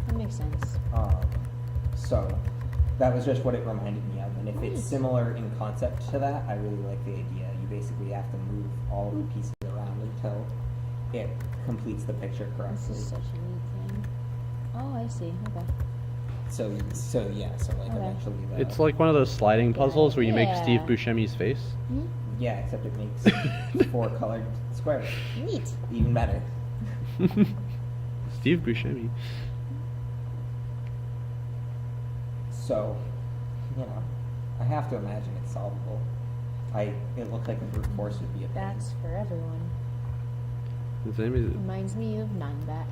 That makes sense. So that was just what it reminded me of, and if it's Nice. similar in concept to that, I really like the idea. You basically have to move all of the pieces around until it completes the picture This correctly. is such a neat thing. Oh, I see. Okay. So like Okay. eventually the, It's like one of those sliding puzzles where you make Steve Yeah. Buscemi's face. Hmm? yeah, except it makes 4 colored squares. Neat. Even better. Steve Buscemi. So, I have to imagine it's solvable. It looks like a brute force would be a pain. That's for everyone. His name is Reminds me of Ninebat.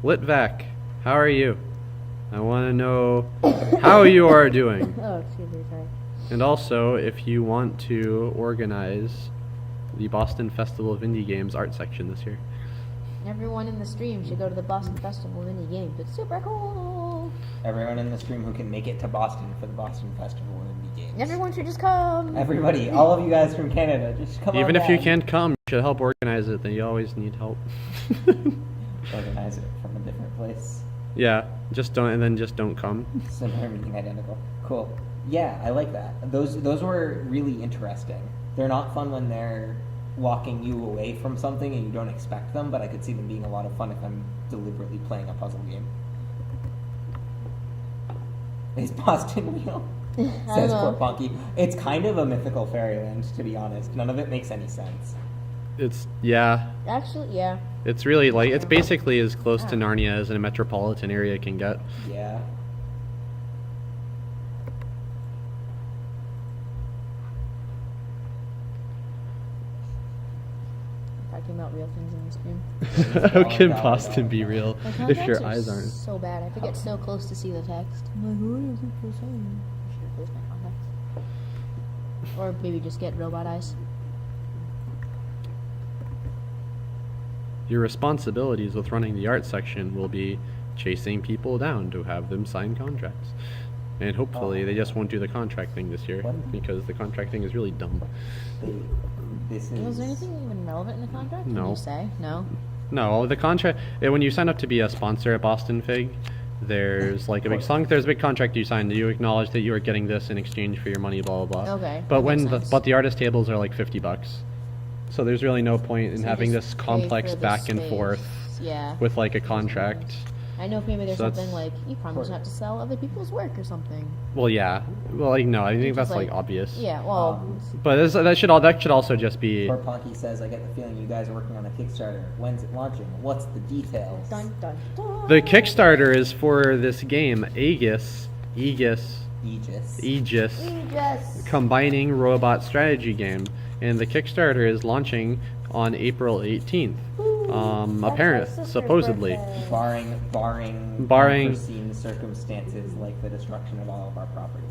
Litvac. How are you? I want to know how you are doing. Oh, excuse me, sorry. And also, if you want to organize the Boston Festival of Indie Games art section this year. Everyone in the stream should go to the Boston Festival of Indie Games. It's super cool. Everyone in the stream who can make it to Boston for the Boston Festival of Indie Games. Everyone should just come. Everybody, all of you guys from Canada, just come Even on if you down. can't come, you should help organize it. Then you always need help. Organize it from a different place. Yeah, just don't come. Similar meaning identical. Cool. Yeah, I like that. Those were really interesting. They're not fun when they're walking you away from something and you don't expect them, but I could see them being a lot of fun if I'm deliberately playing a puzzle game. Is Boston real? Says Port Ponky. It's kind of a mythical fairyland, to be honest. None of it makes any sense. It's, yeah. Actually, yeah. It's really like, it's basically as close to Narnia as a metropolitan area can get. Yeah. Talking about real things in this game. How can Boston be real My if contacts your are eyes aren't? so bad. I have to get so close to see the text. I'm like, what is it for saying? I should replace my contacts. Or maybe just get robot eyes. Your responsibilities with running the art section will be chasing people down to have them sign contracts. And hopefully they just won't do the contract thing this year, What? because the contract thing is really dumb. This is... Was there anything even relevant in the contract? No. Did you say? No? No, the contract, when you sign up to be a sponsor at Boston Fig, there's like a big song, there's a big contract you sign that you acknowledge that you are getting this in exchange for your money, blah blah blah. Okay, But that when makes the sense. but the artist tables are like $50. So there's really no point in So you having just this pay complex for the back and space. forth Yeah. with like a contract. I know if maybe there's So that's- something like, you promise not to sell other people's work or something. Well, yeah. Well, like no, I think Which that's is, like obvious. Yeah, well, But that should also just be. Port Ponky says, I get the feeling you guys are working on a Kickstarter. When's it launching? What's the details? dun dun dun. The Kickstarter is for this game, AEGIS, Aegis. Yes. combining robot strategy game, and the Kickstarter is launching on April 18th. Supposedly. Barring Barring- unforeseen circumstances like the destruction of all of our property.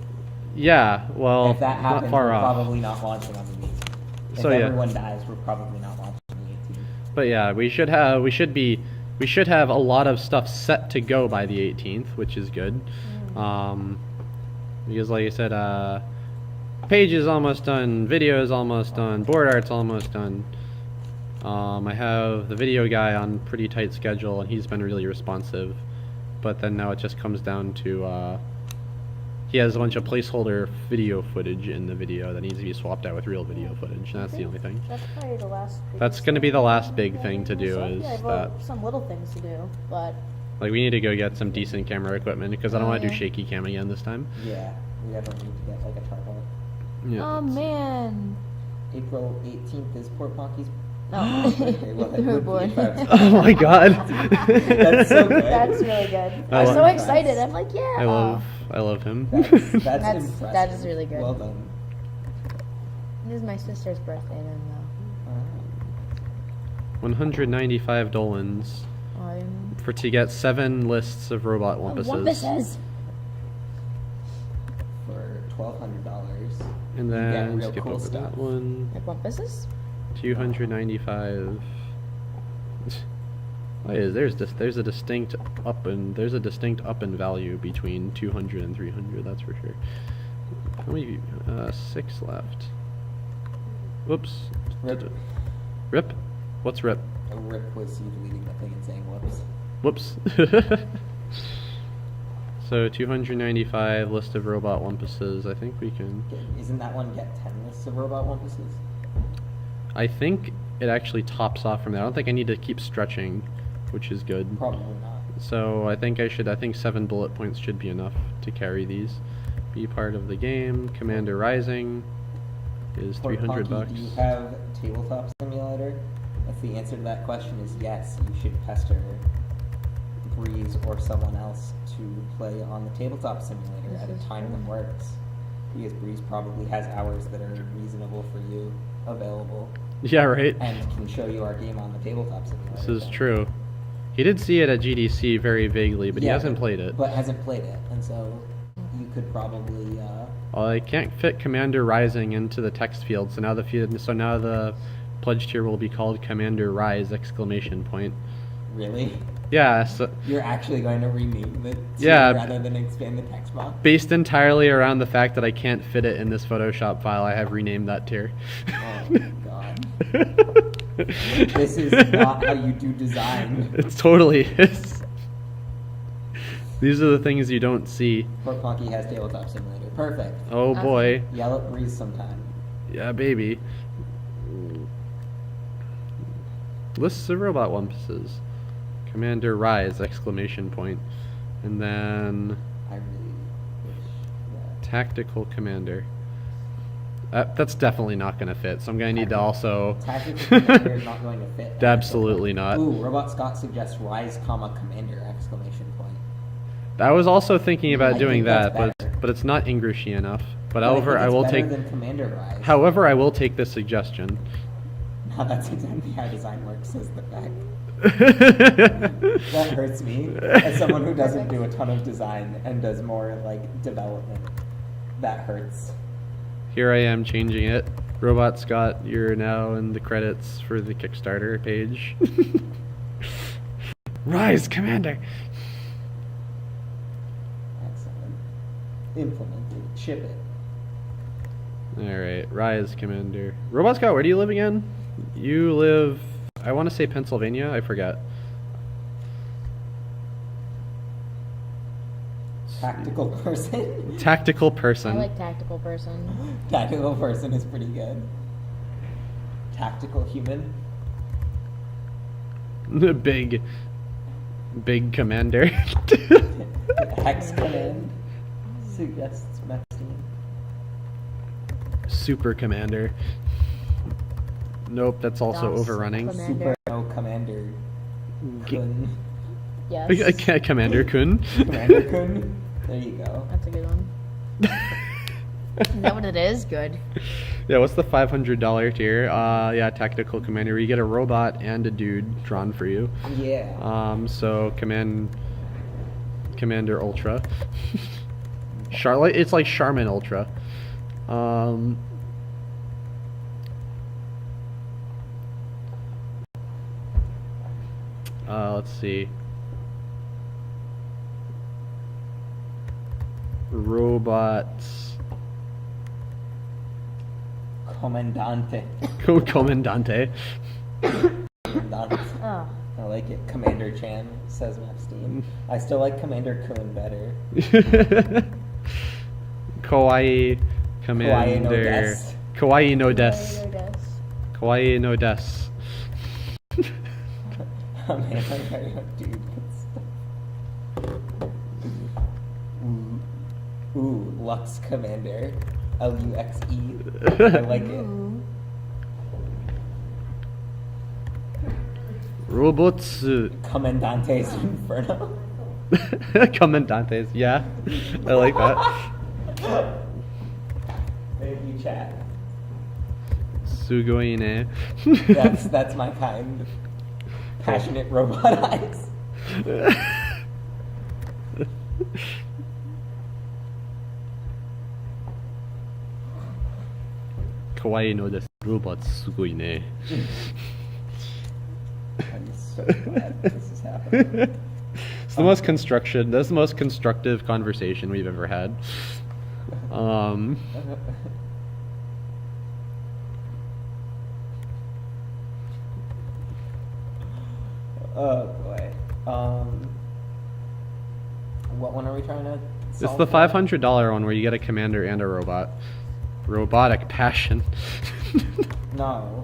Yeah, well, If that not happens, far we're off. probably not launching on the 18th. If So, yeah. everyone dies, we're probably not launching on the 18th. But yeah, we should have a lot of stuff set to go by the 18th, which is good. Because like I said, page is almost done, video is almost done, board art's almost done. I have the video guy on pretty tight schedule, and he's been really responsive. But then now it just comes down to he has a bunch of placeholder video footage in the video that needs to be swapped out with real video footage, and that's the only thing. That's probably the last. That's going to be the last big thing to do, So, is yeah, that. well, some little things to do, but Like, we need to go get some decent camera equipment, because I don't Oh, want to do yeah. shaky cam again this time. Yeah, we definitely need to get like a tripod. Yeah. oh man, April 18th is Port Ponky's. no, Okay, well, it We're would be bored. if I was- Oh my god. That's so good. That's really good. I I'm love- so excited. I'm like, yeah. I love him. That's That's- impressive. that is really good. Well done. This is my sister's birthday then, though. 195 dolans I'm to get 7 lists of robot wumpuses. Wumpuses. For $1,200. And you then get real skip cool over stuff. that one. Like Wumpuses? 295. There's a distinct up in value between 200 and 300. That's for sure. How many? 6 left. Whoops. Rip. Rip? What's rip? A rip was you deleting the thing and saying whoops. Whoops. So 295 list of robot wumpuses. I think we can. Isn't that one get 10 lists of robot wumpuses? I think it actually tops off from there. I don't think I need to keep stretching, which is good. Probably not. So I think 7 bullet points should be enough to carry these. Be part of the game. Commander Rising is Port $300 Ponky, bucks. do you have Tabletop Simulator? If the answer to that question is yes, you should pester Breeze or someone else to play on the Tabletop Simulator at a time that works. Because Breeze probably has hours that are reasonable for you available Yeah, right. and can show you our game on the Tabletop Simulator. This is so- true. He did see it at GDC very vaguely, but he Yeah, hasn't played it. But hasn't played it, and so you could probably. Well, I can't fit Commander Rising into the text field, so now the pledge tier will be called Commander Rise ! Really? Yeah, so You're actually going to rename it Yeah. rather than expand the text box? based entirely around the fact that I can't fit it in this Photoshop file, I have renamed that tier. Oh my god. This is not how you do design. It totally is. These are the things you don't see. Port Ponky has Tabletop Simulator. Perfect. Oh boy. Yell at Breeze sometime. Yeah, baby. Lists of robot onces. Commander Rise! Exclamation point. And then I really wish that. Tactical Commander. That's definitely not going to fit, so I'm going to need to also... Tactical Commander is not going to fit. Absolutely not. Ooh, Robot Scott suggests Rise, Commander! Exclamation point. I was also thinking about I doing think that's that, better. but it's not Englishy enough. But But however, I think it's will better take... than Commander Rise. However, I will take this suggestion. No, that's exactly how design works, says the fact. That hurts me. As someone who doesn't do a ton of design and does more like development, that hurts. Here I am changing it. Robot Scott, you're now in the credits for the Kickstarter page. Rise, Commander! Excellent. Implement it. Ship it. Alright, Rise, Commander. Robot Scott, where do you live again? You live... I want to say Pennsylvania, I forget. Tactical person. Tactical I person. like tactical person. Tactical person is pretty good. Tactical human. Big commander. Hex command suggests Maxine. Super commander. Nope, that's also Das overrunning. Commander. Super no commander. Kun. Yes. Commander Kun. Commander Kun. There you go. That's a good one. Is that what it is? Good. Yeah, what's the $500 tier? Yeah, tactical commander. Where you get a robot and a dude drawn for you. Yeah. So Commander Ultra. Charlotte. It's like Charmin Ultra. Let's see. Robots. Comandante. Comandante. Commandant. Oh. I like it. Commander Chan, says Mapstein. I still like Commander Kun better. Kawaii Commander. Kawaii no des. Kawaii no des. Yes. Kawaii no des. Oh man, dude. Ooh, Lux Commander. Luxe. I like it. Robots. Commandante's Inferno. Commandantes. Yeah, I like that. Thank you, chat. Sugoine. That's my kind. Passionate robot eyes. Kawaii no desu. Robots sugoi ne. I'm so glad this is happening. It's the most construction. That's the most constructive conversation we've ever had. Oh boy. What one are we trying to It's solve the for? $500 one where you get a commander and a robot. Robotic passion. No.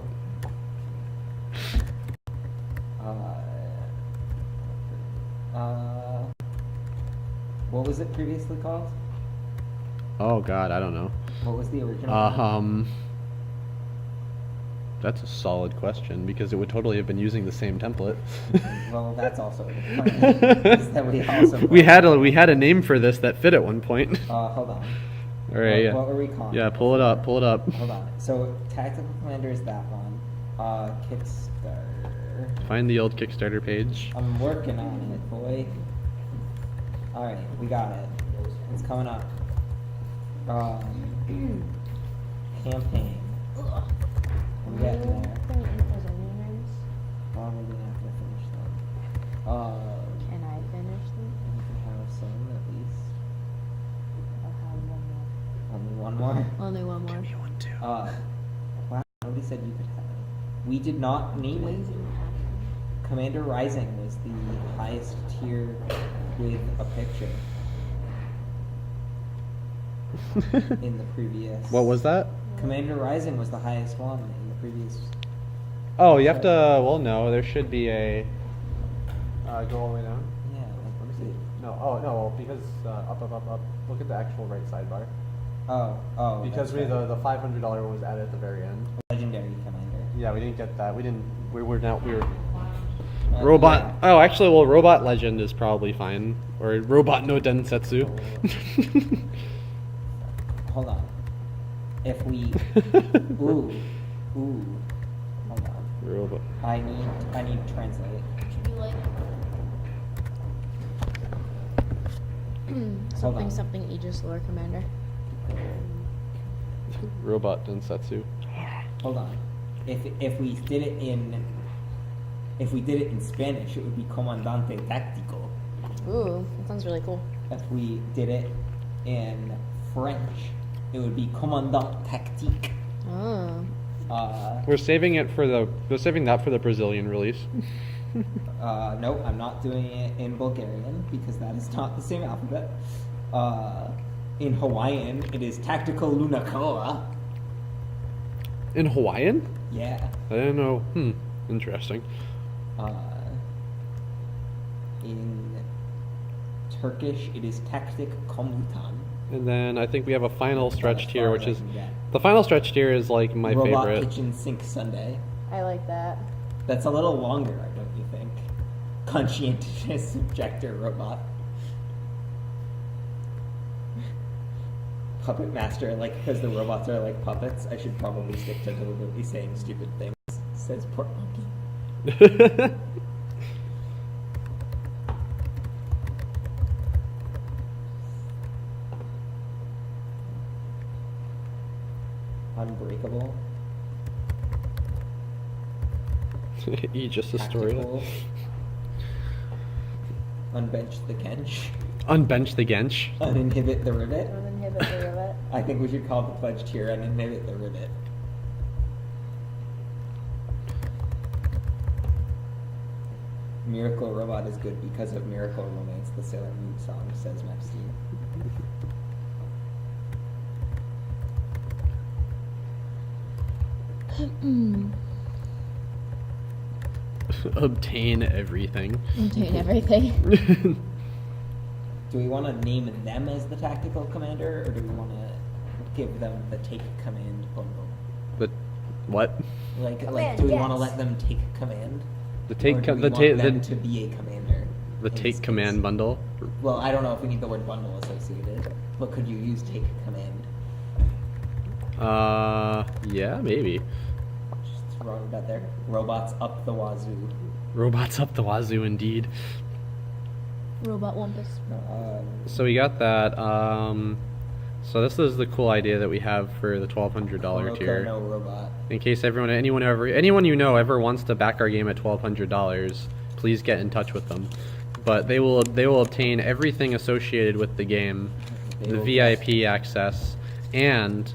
What was it previously called? Oh god, I don't know. What was the original? That's a solid question because it would totally have been using the same template. Well, that's also the point. Is that we also we had a name for this that fit at one point. hold on. All right, yeah. What were we calling? Yeah, it? pull it up. Pull it up. Hold on. So Tactical Commander is that one. Kickstarter. Find the old Kickstarter page. I'm working on it, boy. All right, we got it. It's coming up. Campaign. Ugh. I'm getting there. Putting infos on your names. Oh, maybe not gonna finish them. Can I finish them? You can have some at least. I'll have one more. Only one more. Only one more. One too. Wow. Nobody said you could have it. We did not name it. Commander Rising was the highest tier with a picture in the previous. What was that? Commander Rising was the highest one in the previous. Oh, you have to. Well, no, there should be a. Go all the way down. Yeah, Let me see. No. Oh no, because up. Look at the actual right sidebar. Oh. Because that's right. the $500 one was added at the very end. Legendary Commander. Yeah, we didn't get that. We didn't. We were Robot. robot. Oh, actually, well, robot legend is probably fine, or robot no densetsu. Hold on. If we. Ooh. Hold on. Robot. I need to translate. Should be like Hold on. something Aegis lore commander. Robot densetsu. Hold on. If we did it in Spanish, it would be Comandante Táctico. Ooh, that sounds really cool. If we did it in French, it would be Commandant Tactique. Oh. We're saving that for the Brazilian release. Nope, I'm not doing it in Bulgarian because that is not the same alphabet. In Hawaiian, it is Tactical Lunakoa. In Hawaiian? Yeah. I didn't know. Interesting. In Turkish, it is Taktik Komutan. And then I think we have a final stretch as tier, far which as is I can get. the final stretch tier is like my Robot favorite. Kitchen Sink Sunday. I like that. That's a little longer, don't you think? Conscientious objector robot. Puppet master, like, because the robots are like puppets, I should probably stick to deliberately saying stupid things, says Port Monkey. Unbreakable. Aegis Astoria. Tactical. Unbench the Kench. Unbench the Gench. Uninhibit the Rivet. Uninhibit the rivet. I think we should call the pledge tier Uninhibit the Rivet. Miracle Robot is good because of Miracle Romance, the Sailor Moon song, says Maxine. Obtain everything. I'm doing everything. Do we want to name them as the tactical commander, or do we want to give them the take command bundle? The what? Like, Command, do we want to yes. let them take command? The take Or do co- we the want take them the, to be a commander? the in take this command case? bundle. Well, I don't know if we need the word bundle associated, but could you use take command? Yeah, maybe. Just throwing it out there. Robots up the wazoo. Robots up the wazoo, indeed. Robot Wumpus. So we got that. So this is the cool idea that we have for the $1,200 Oroka tier. no robot. In case anyone you know ever wants to back our game at $1,200, please get in touch with them. But they will obtain everything associated with the game, They the will VIP access, and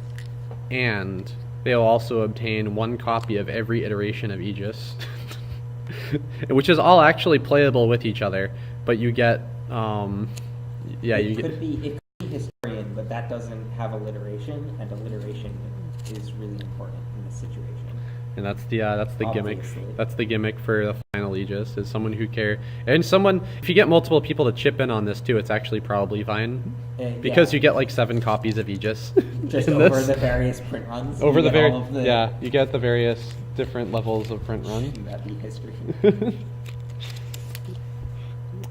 they'll also obtain one copy of every iteration of Aegis, which is all actually playable with each other. But you get, It could be historian, but that doesn't have alliteration, and alliteration is really important in this situation. And that's the gimmick. Obviously. That's the gimmick for the final Aegis is someone who if you get multiple people to chip in on this too, it's actually probably fine because Yeah. you get like 7 copies of Aegis. Just in over this. the various print runs. Over you the get all of the, you get the various different levels of print run. That'd be history.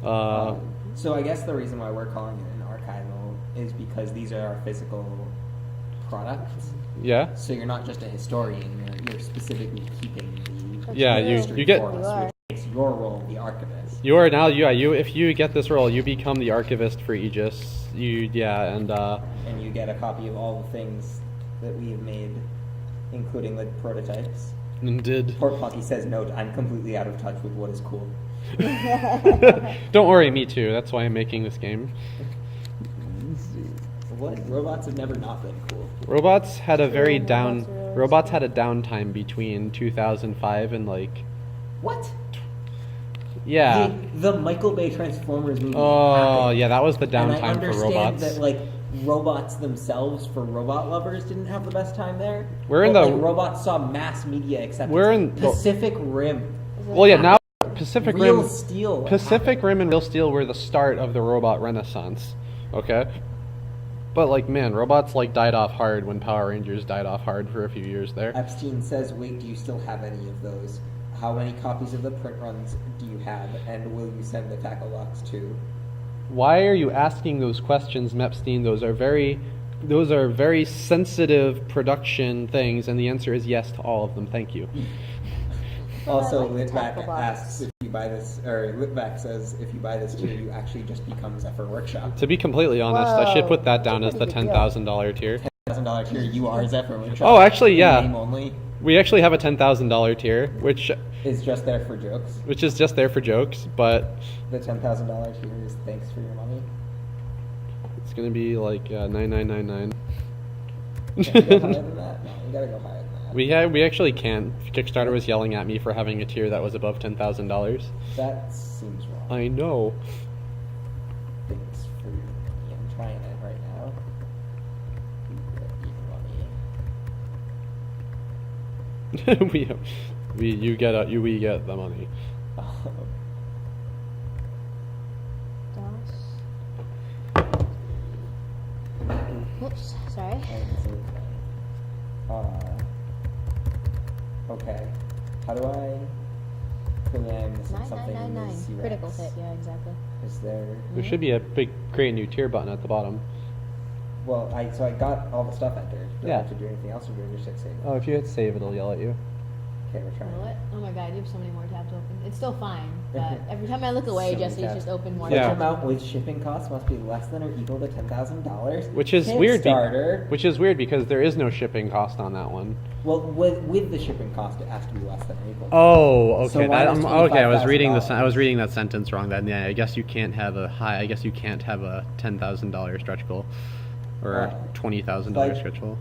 So I guess the reason why we're calling it an archival is because these are our physical products. Yeah. So you're not just a historian; you're specifically keeping the Yeah, you history get- for us, You are. which makes your role the archivist. You are now if you get this role, you become the archivist for Aegis. And And you get a copy of all the things that we have made, including the prototypes. did. Port Pocky says, "Note: I'm completely out of touch with what is cool." Don't worry, me too. That's why I'm making this game. What? Robots have never not been cool. Robots had a very Yeah, down. robots are really Robots had a downtime between 2005 and like. What? Yeah. The Michael Bay Transformers movie. Oh happened. yeah, that was the And I downtime for understand robots. that, like, robots themselves for robot lovers didn't have the best time there. We're in But, the- like, robots saw mass media acceptance. We're in- Pacific Rim. Well, yeah, now Pacific Real Rim, Steel. Pacific Rim and Real Steel were the start of the robot renaissance. Okay, but like, man, robots like died off hard when Power Rangers died off hard for a few years there. Epstein says, "Wait, do you still have any of those? How many copies of the print runs do you have, and will you send the tackle box too?" Why are you asking those questions, Mepstein? Those are very sensitive production things, and the answer is yes to all of them. Thank you. Also, I like the tackle Litvack box. asks if you buy this, or Litvack says if you buy this too, you actually just become Zephyr Workshop. To be completely honest, I should Whoa, put that that's a down as the pretty good deal. $10,000 tier. $1,000 tier, you are Zephyr Workshop. Oh, actually, yeah. Name only We actually have a $10,000 tier, which is just there for jokes. is just there for jokes, but The $10,000 tier is thanks for your money. it's gonna be like $9,999. Can you go higher than that? No, you gotta go higher than that. We actually can't. Kickstarter was yelling at me for having a tier that was above $10,000. That seems wrong. I know. Thanks for your money. I'm trying it right now. You get money. we get the money. Oops, sorry. Okay. How do I? Clearly, I'm missing something in the 9999. C-Rex. Critical hit, yeah, exactly. Is there? There should be a big create new tier button at the bottom. Well, I got all the stuff entered. Do I Yeah. have to do anything else, or do I just hit save? Oh, if you hit save, it'll yell at you. Okay, we're You trying. know what? Oh my god, you have so many more tabs open. It's still fine, but every time I look away, So many Jesse's tabs. just open more Which Yeah. tabs. amount with shipping costs must be less than or equal to $10,000? Which is weird. Kickstarter. Which is weird because there is no shipping cost on that one. Well, with the shipping cost, it has to be less than or equal. Oh, okay. So why was Okay, I was reading $25,000? I was reading that sentence wrong. Then yeah, I guess you can't have a $10,000 stretch goal or $20,000 like- stretch goal.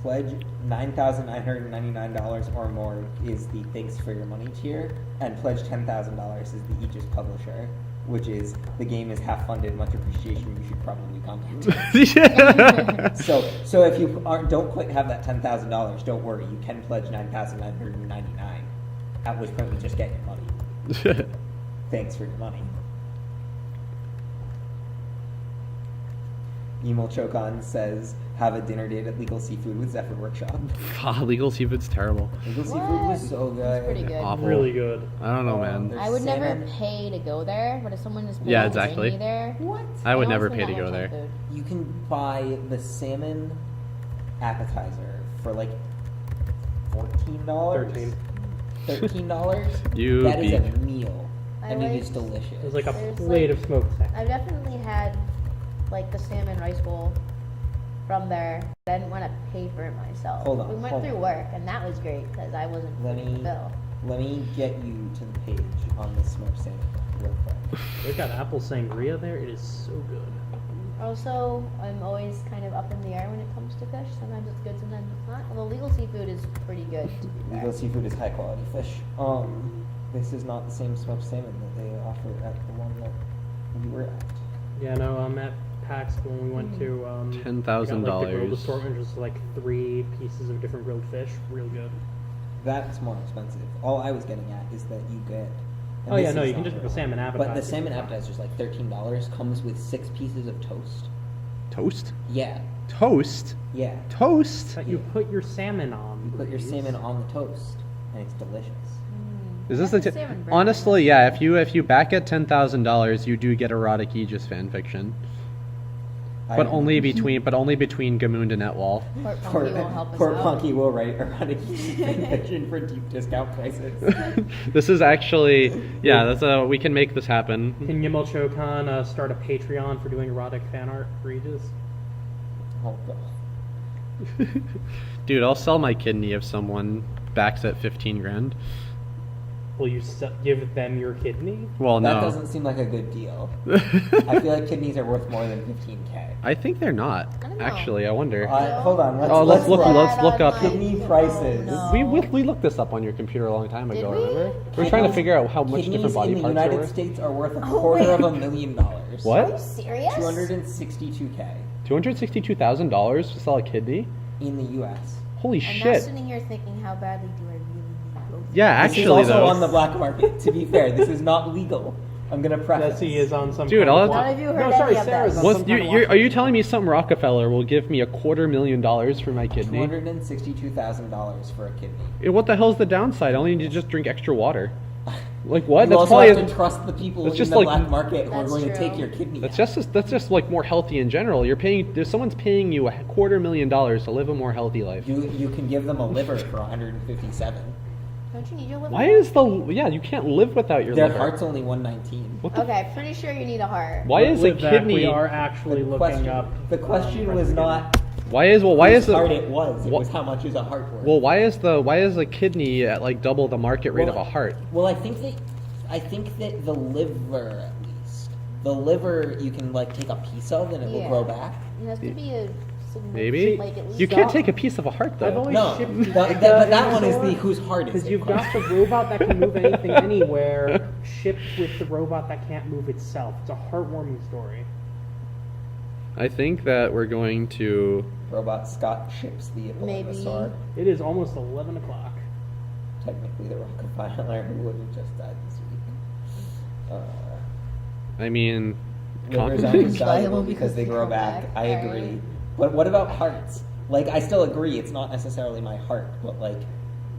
Pledge $9,999 or more is the thanks for your money tier, and pledge $10,000 is the Aegis publisher, which is the game is half funded, much appreciation. You should probably contact. So if you don't quite have that $10,000, don't worry. You can pledge $9,999, at which point we just get your money. Thanks for your money. Emo Chokon says, have a dinner date at Legal Seafood with Zephyr Workshop. Legal seafood's terrible. Legal Seafood was so good. It's pretty good. Awful. Really good. I don't know, man. There's I would never salmon. pay to go there, but if someone is paying Yeah, to exactly. bring me there, What? I would don't never spend pay to that go much on there. food. You can buy the salmon appetizer for like $14. 13. $13. You That is a beat. meal, I and it is liked- delicious. It was like a There's, plate like- of smoked salmon. I've definitely had like the salmon rice bowl from there. I didn't want to pay for it myself. Hold on, We went hold through on. work, and that was great because I wasn't Let paying the me bill. let me get you to the page on the smoked salmon real quick. They've got apple sangria there. It is so good. Also, I'm always kind of up in the air when it comes to fish. Sometimes it's good, sometimes it's not. Although legal seafood is pretty good. To be fair. Legal Seafood is high quality fish. This is not the same smoked salmon that they offer at the one that we were at. Yeah, no, at PAX when we went to $10,000. got, like, the grilled assortment, just like 3 pieces of different grilled fish. Real good. That's more expensive. All I was getting at is that you get. and Oh, this yeah, no, is you can not just get the real, salmon But the appetizer. salmon appetizer is like $13. Comes with 6 pieces of toast. Toast? Yeah, Toast? yeah. Toast? That you put your salmon on. You put your please. salmon on the toast, and it's delicious. Is this I the like salmon burger. honestly? Yeah. If you back at $10,000, you do get erotic Aegis fan fiction, but only between Gamund and Etwall. Port Poor, Punky will help us poor out. Punky will write erotic fiction for deep discount prices. This is actually that's we can make this happen. Can Yimel Chokan start a Patreon for doing erotic fan art for Aegis? Oh, God. Dude, I'll sell my kidney if someone backs at 15 grand. Will you give them your kidney? Well, That no. doesn't seem like a good deal. I feel like kidneys are worth more than $15K. I think they're not. I don't know. Actually, I wonder. Hold on. Let's look up kidney prices. We looked this up on your computer a long time Did ago. we? Remember? We were trying to figure out how much Kidneys different body in the parts there United were. States are worth Oh, wait. $250,000. What? Are you serious? $262K. $262,000 to sell a kidney? in the U.S. Holy I'm not shit! sitting here thinking, how badly do I really need both? Yeah, This is actually also though. on the black market. To be fair, this is not legal. I'm gonna preface. Yes, he is on some. Dude, kind of I'll- watch- None of you heard no, any sorry, of Sarah's this. on What's, some kind of are you watch- telling me some Rockefeller will give me $250,000 for my kidney? $262,000 for a kidney. What the hell's the downside? I only need to just drink extra water. Like what? You That's also probably have to trust the people that's in just the like- black market who are That's going to take true. your kidney. that's out. just like more healthy in general. You're paying. There's someone's paying you $250,000 to live a more healthy life. You can give them a liver for 157. Don't you need your liver? Why is the you can't live without your Their liver? heart's only 119. What the? Okay, pretty sure you need a heart. Why is a With that, kidney? we are actually looking up. The question was breast not Why is whose the? heart it was. It wha- was how much is a heart worth. Well, why is a kidney at like double the market rate of a heart? Well, I think that the liver, at least, the liver you can like take a piece of and it will Yeah. grow back. It has to be a Maybe like at least you can't take a piece of a heart I've though. only No, shipped but that one is the whose heart is Because it you've got the question. robot that can move anything anywhere, shipped with the robot that can't move itself. It's a heartwarming story. I think that we're going to. Robot Scott ships the Maybe. Bulbasaur. It is almost 11 o'clock. Technically, the Rockefeller who would have just died this week. I mean, Livers con- aren't as Viable valuable because because they they grow come back. back. I Alright. agree. But what about hearts? Like, I still agree. It's not necessarily my heart, but like,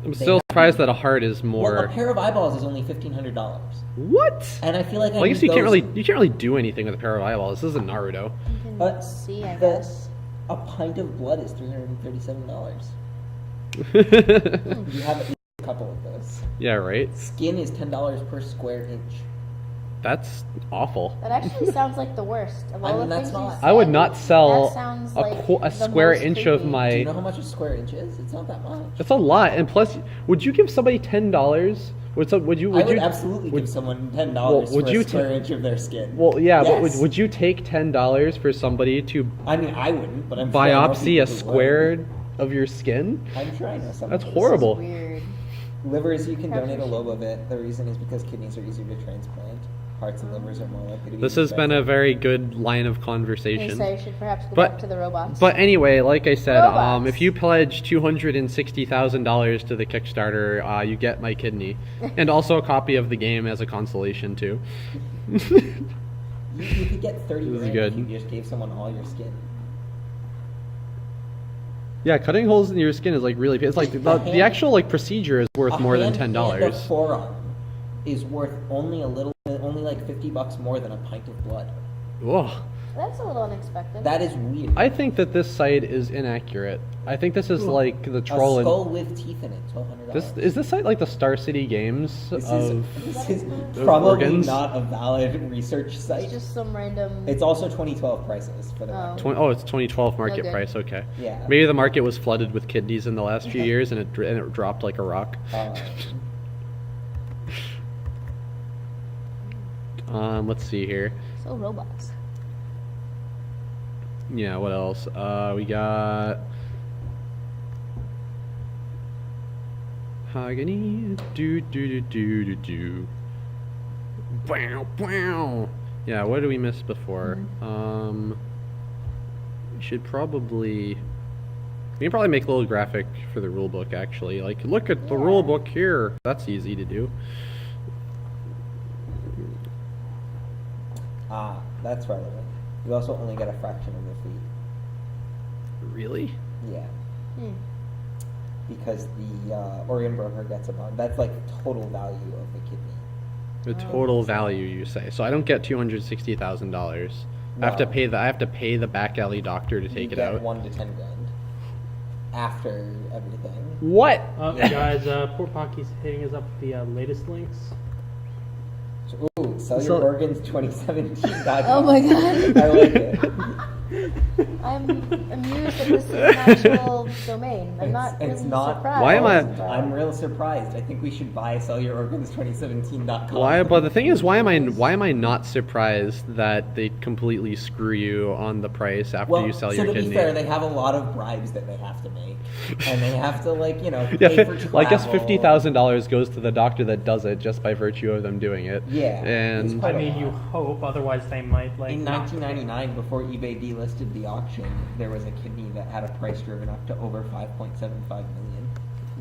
I'm they still have- surprised that a heart is well, more. a pair of eyeballs is only $1,500, What? and I feel like Well, I need guess you can't those- really do anything with a pair of eyeballs. This isn't Naruto. You can But see, I the- guess. A pint of blood is $337. You have at least a couple of those. Yeah, right. Skin is $10 per square inch. That's awful. That actually sounds like the worst of all I mean, the that's things you not- said. I would not sell That sounds a, like a the square most inch of creepy. my. Do you know how much a square inch is? It's not that much. That's a lot, and plus, would you give somebody $10? Would you? I would you absolutely would- give someone $10 Well, would for you a square ta- inch of their skin. Well, yeah, but Yes. would you take $10 for somebody to I mean, I wouldn't, but I'm sure I know biopsy people a who square would. of your skin? I'm sure I know some. That's of This is horrible. weird. Livers, you can Perhaps donate a we lobe of it. The reason is because kidneys are easier to transplant. Hearts and livers are more likely to be. This has been a expensive. very good line of Okay, conversation. so you should perhaps go But- back to the robots. But anyway, like I said, Robots. if you pledge $260,000 to the Kickstarter, you get my kidney, and also a copy of the game as a consolation too. You could get 30 This is grand good. if you just gave someone all your skin. Yeah, cutting holes in your skin is like really. It's like the actual like procedure is worth A more than hand and a $10. forearm is worth only like $50 more than a pint of blood. Whoa. That's a little unexpected. That is weird. I think that this site is inaccurate. I think this is like the A troll. skull with teeth in it, $1,200. This is this site like the Star City Games This of. is probably organs? not a valid research site. It's just some random. It's also 2012 prices for the Oh. record. It's 2012 market Okay. price. Okay. Yeah. Maybe the market was flooded with kidneys in the last few years, and it dropped like a rock. Let's see here. So robots. Yeah, what else? We got Hogany. Do. Wow, wow. Yeah, what did we miss before? We should probably. We can probably make a little graphic for the rule book. Actually, like, look at the rule book here. That's easy to do. That's relevant. You also only get a fraction of the fee. Really? Yeah. Hmm. Because the organ broker gets a bond. That's like total value of the kidney. The total value, you say? So I don't get $260,000. I have to No. pay the back alley doctor to take You it get out. 1 to 10 grand after everything. What? Guys, poor Pocky's hitting us up with the latest links. So, ooh, So- sellyourorgans2017.com. Oh my god. I like it. I'm amused that this is an actual domain. I'm not It's really not. surprised. Why am I- I'm real surprised. I think we should buy sellyourorgans2017.com. Why? But the thing is, why am I not surprised that they completely screw you on the price after Well, you sell so your to kidney? be fair, they have a lot of bribes that they have to make, and they have to pay Yeah, for travel. well, I guess $50,000 goes to the doctor that does it just by virtue of them doing it. Yeah, it's and quite I a mean, you lot. hope, otherwise they might like. In not- 1999, before eBay delisted listed the auction, there was a kidney that had a price driven up to over 5.75 million.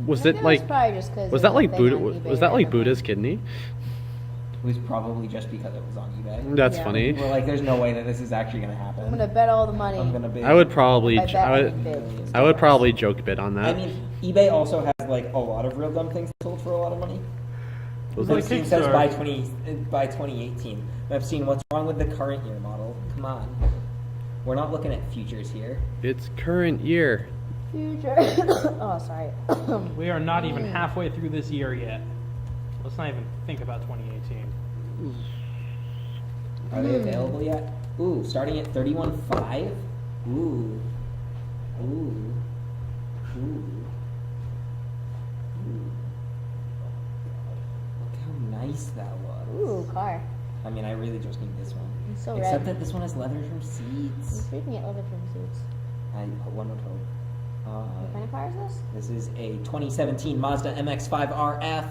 Was I it think like? probably just 'cause Was there's that a like thing Buddha? on eBay Was that like randomly. Buddha's kidney? It was probably just because it was on eBay. That's Yeah. funny. We're like, there's no way that this is actually gonna happen. I'm gonna bet all the money. I'm gonna bid. I would probably. I bet I any bid. would. I would probably joke bid on that. I mean, eBay also has like a lot of real dumb things sold for a lot of money. Was I've it- seen says by 2018. And I've seen what's wrong with the current year model. Come on, we're not looking at futures here. It's current year. Future. Oh, sorry. We are not even halfway through this year yet. Let's not even think about 2018. Are they available yet? Ooh, starting at 31.5. Ooh, ooh, ooh. Look how nice that was. Ooh, car. I mean, I really just need this one. It's so Except red. that this one has leather from seats. We can get leather from suits. One would hope. What kind of car is this? This is a 2017 Mazda MX-5 RF,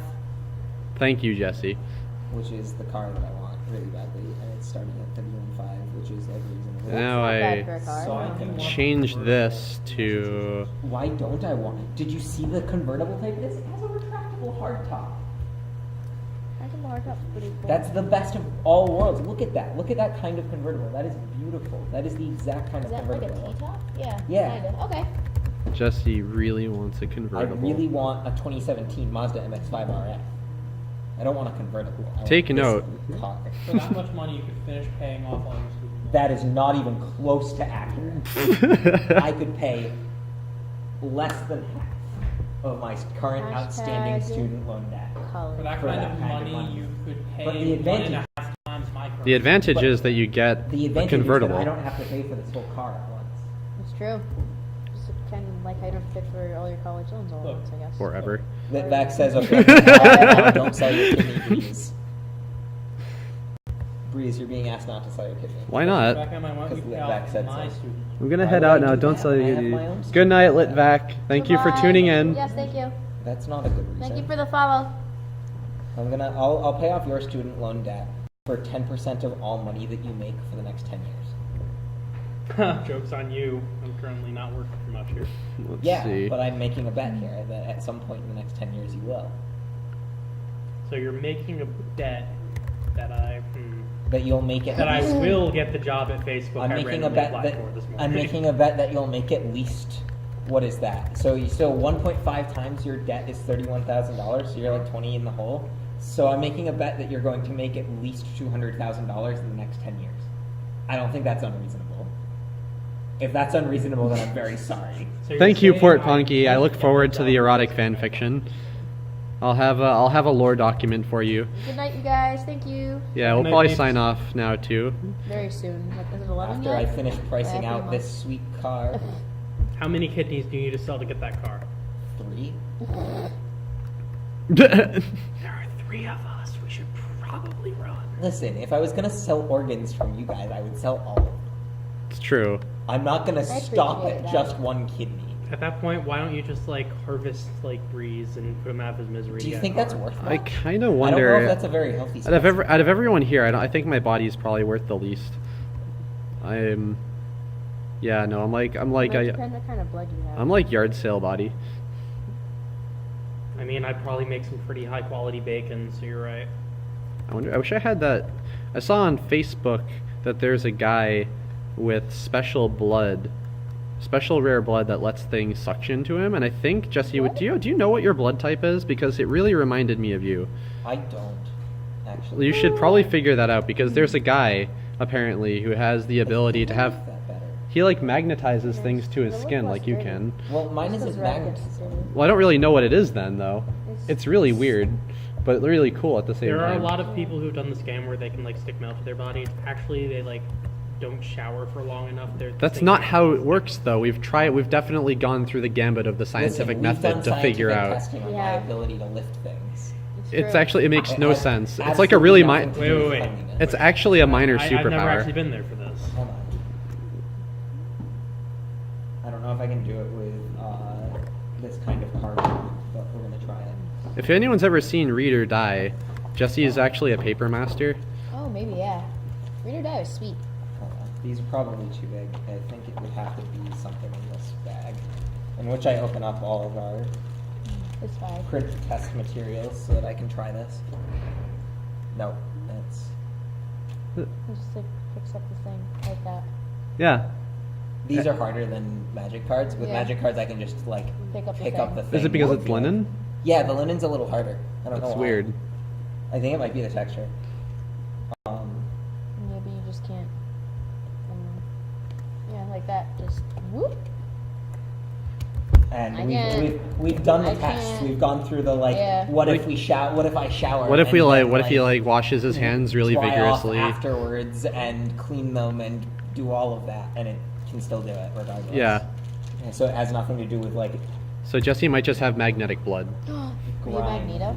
Thank you, Jesse. which is the car that I want really badly, and it's starting at 31.5, which is like reasonable. Now Not bad I for a car. So I no. can change this to. Why don't I want it? Did you see the convertible type? This has a retractable hardtop. I think the hardtop's pretty cool. That's the best of all worlds. Look at that. Look at that kind of convertible. That is beautiful. That is the exact kind Is of that like a convertible. T-top? Yeah. Yeah. Kinda. Okay. Jesse really wants a I convertible. really want a 2017 Mazda MX-5 RF. I don't want a convertible. I Take want this note. car. For that much money, you could finish paying off all your student loans. That is not even close to accurate. I could pay less than half of my current Hashtag outstanding student loan debt. Color. For that For kind that of kind of money, money. you could pay But the 1.5 times my current. The advantage But is that you get The a advantage convertible. is that I don't have to pay for this whole car at once. It's true. Just kind of like how you don't have to pay for all your college loans all at Look. once, I guess. Forever. Litvak says, okay, don't sell your kidney, Breeze. Breeze, you're being asked not to sell your kidney. Why not? Back on my money, Because you pay Litvak off said my so. student loans. I'm gonna Why head would out I now. do Don't that? sell I your have my kidney. own Good night, Litvak. Thank you for Goodbye. tuning in. Yes, thank you. That's not a good reason. Thank you for the follow. I'll pay off your student loan debt for 10% of all money that you make for the next 10 years. Joke's on you. I'm currently not working for much here. Let's Yeah, see. but I'm making a bet here that at some point in the next 10 years you will. So you're making a bet that That you'll make it. that I will get the job at Facebook. I'm I making a randomly bet applied that for this morning. I'm making a bet that you'll make at least. What is that? So 1.5 times your debt is $31,000. So you're like 20 in the hole. So I'm making a bet that you're going to make at least $200,000 in the next 10 years. I don't think that's unreasonable. If that's unreasonable, then I'm very sorry. So you're Thank you, saying Port I Punky. I look get forward the to the job erotic at fan Facebook. fiction. I'll have a lore document for you. Good night, you guys. Thank you. Yeah, we'll Good night, probably peeps. sign off now too. Very soon. Like, is it 11 After yet? I finish pricing Yeah, out pretty this sweet car. How many kidneys do you need to sell to get that car? 3. There are 3 of us. We should probably run. Listen, if I was gonna sell organs from you guys, I would sell all of them. It's true. I'm not gonna I stop appreciate at that. just one kidney. At that point, why don't you just like harvest like Breeze and put him out of his misery? Do you get a think that's car? worth I that? kind of I wonder. don't know if that's a very healthy out of specimen. everyone here, I think my body's probably worth the least. I'm. Yeah, no, I'm like Might depend what kind of blood you have. I'm like yard sale body. I mean, I'd probably make some pretty high quality bacon, so you're right. I wonder. I wish I had that. I saw on Facebook that there's a guy with special rare blood that lets things suction to him, and I think Jesse, What? do you know what your blood type is? Because it really reminded me of you. I don't, actually. You should probably figure that out because there's a guy apparently who has the ability to have. That better. He like magnetizes things to his It looks skin less like you dirty. can. Well, mine Just isn't 'cause red gets magnetism. dirty. Well, I don't really know what it is then though. It's- It's really weird, but really cool at the same There are a time. lot of people who've done the scam where they can like stick melt to their body. Actually, they like don't shower for long enough. That's not how it works though. We've definitely gone through the gambit of the scientific Listen, we've method done to figure scientific out. testing on my Yeah. ability to lift things. It's true. actually, it makes It no has sense. It's like a really absolutely nothing to do with Wait. cleanliness. It's actually a minor I've never actually superpower. been there for this. Hold on. I don't know if I can do it with this kind of cardboard, but we're gonna try it. If anyone's ever seen Read or Die, Jesse is actually a paper master. Oh, maybe, yeah. Read or Die was sweet. Hold on. These are probably too big. I think it would have to be something in this bag, in which I open up all of our It's fine. print test materials so that I can try this. No, that's... It just like picks up the thing like that. Yeah. These are harder than magic cards. With Yeah. magic cards, I can just like Pick up the pick up the thing. thing. Is it because more it's easily. linen? Yeah, the linen's a little harder. I don't know That's why. weird. I think it might be the texture. Maybe you just can't. Yeah, like that. Just whoop. And I we've, can't- we've done the I tests. can't- We've gone through the like, Yeah. what if Like- we shower? What if I shower? What if and we like? then, What if he like washes his hands really dry off vigorously? afterwards and clean them and do all of that, and it can still do it regardless. Yeah. And so it has nothing to do with like So Jesse might just have magnetic blood. Are you Grind. Magneto?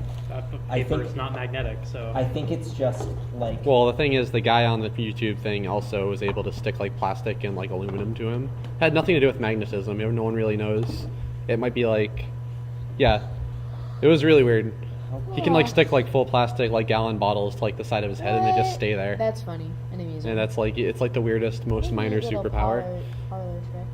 I Paper think- is not magnetic, so. I think it's just like Well, the thing is, the guy on the YouTube thing also was able to stick like plastic and like aluminum to him. Had nothing to do with magnetism. No one really knows. It might be like, yeah, it was really weird. He can like Aw. stick like full plastic like gallon bottles to like the side of his head and they just What? stay there. That's funny and amusing. And that's like it's like the weirdest, most Isn't minor it little superpower. Parlor trick?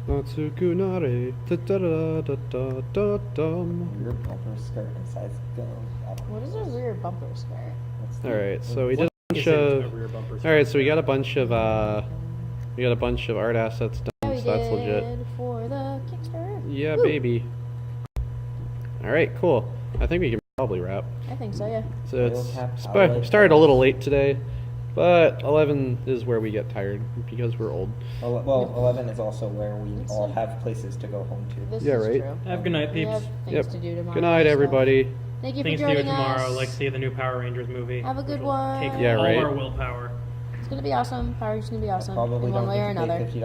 Natsukunare, da-da-da-da-da-dum. your bumper skirt inside goes. What is a rear bumper skirt? All right, so we did a bunch Isn't a of. rear bumper All right, so we got a bunch of art assets Yeah, done, we so that's legit. did for the Kickstarter. Yeah, Woo. baby. All right, cool. I think we can probably wrap. I think so, yeah. So We'll it's have power started a little late today, but 11 is where we get tired because we're old. Well, 11 is also where we It's all like- have places to go home to. This Yeah, is right. true. Have a good night, We peeps. have things Yep. to do tomorrow. Good night, so- everybody. Thank you Things for to do joining tomorrow, us. like see the new Power Rangers movie. Have a good which will one. Take Yeah, all right. our willpower. It's gonna be awesome. Power's gonna be awesome. Probably in one don't way or need to pay another. $50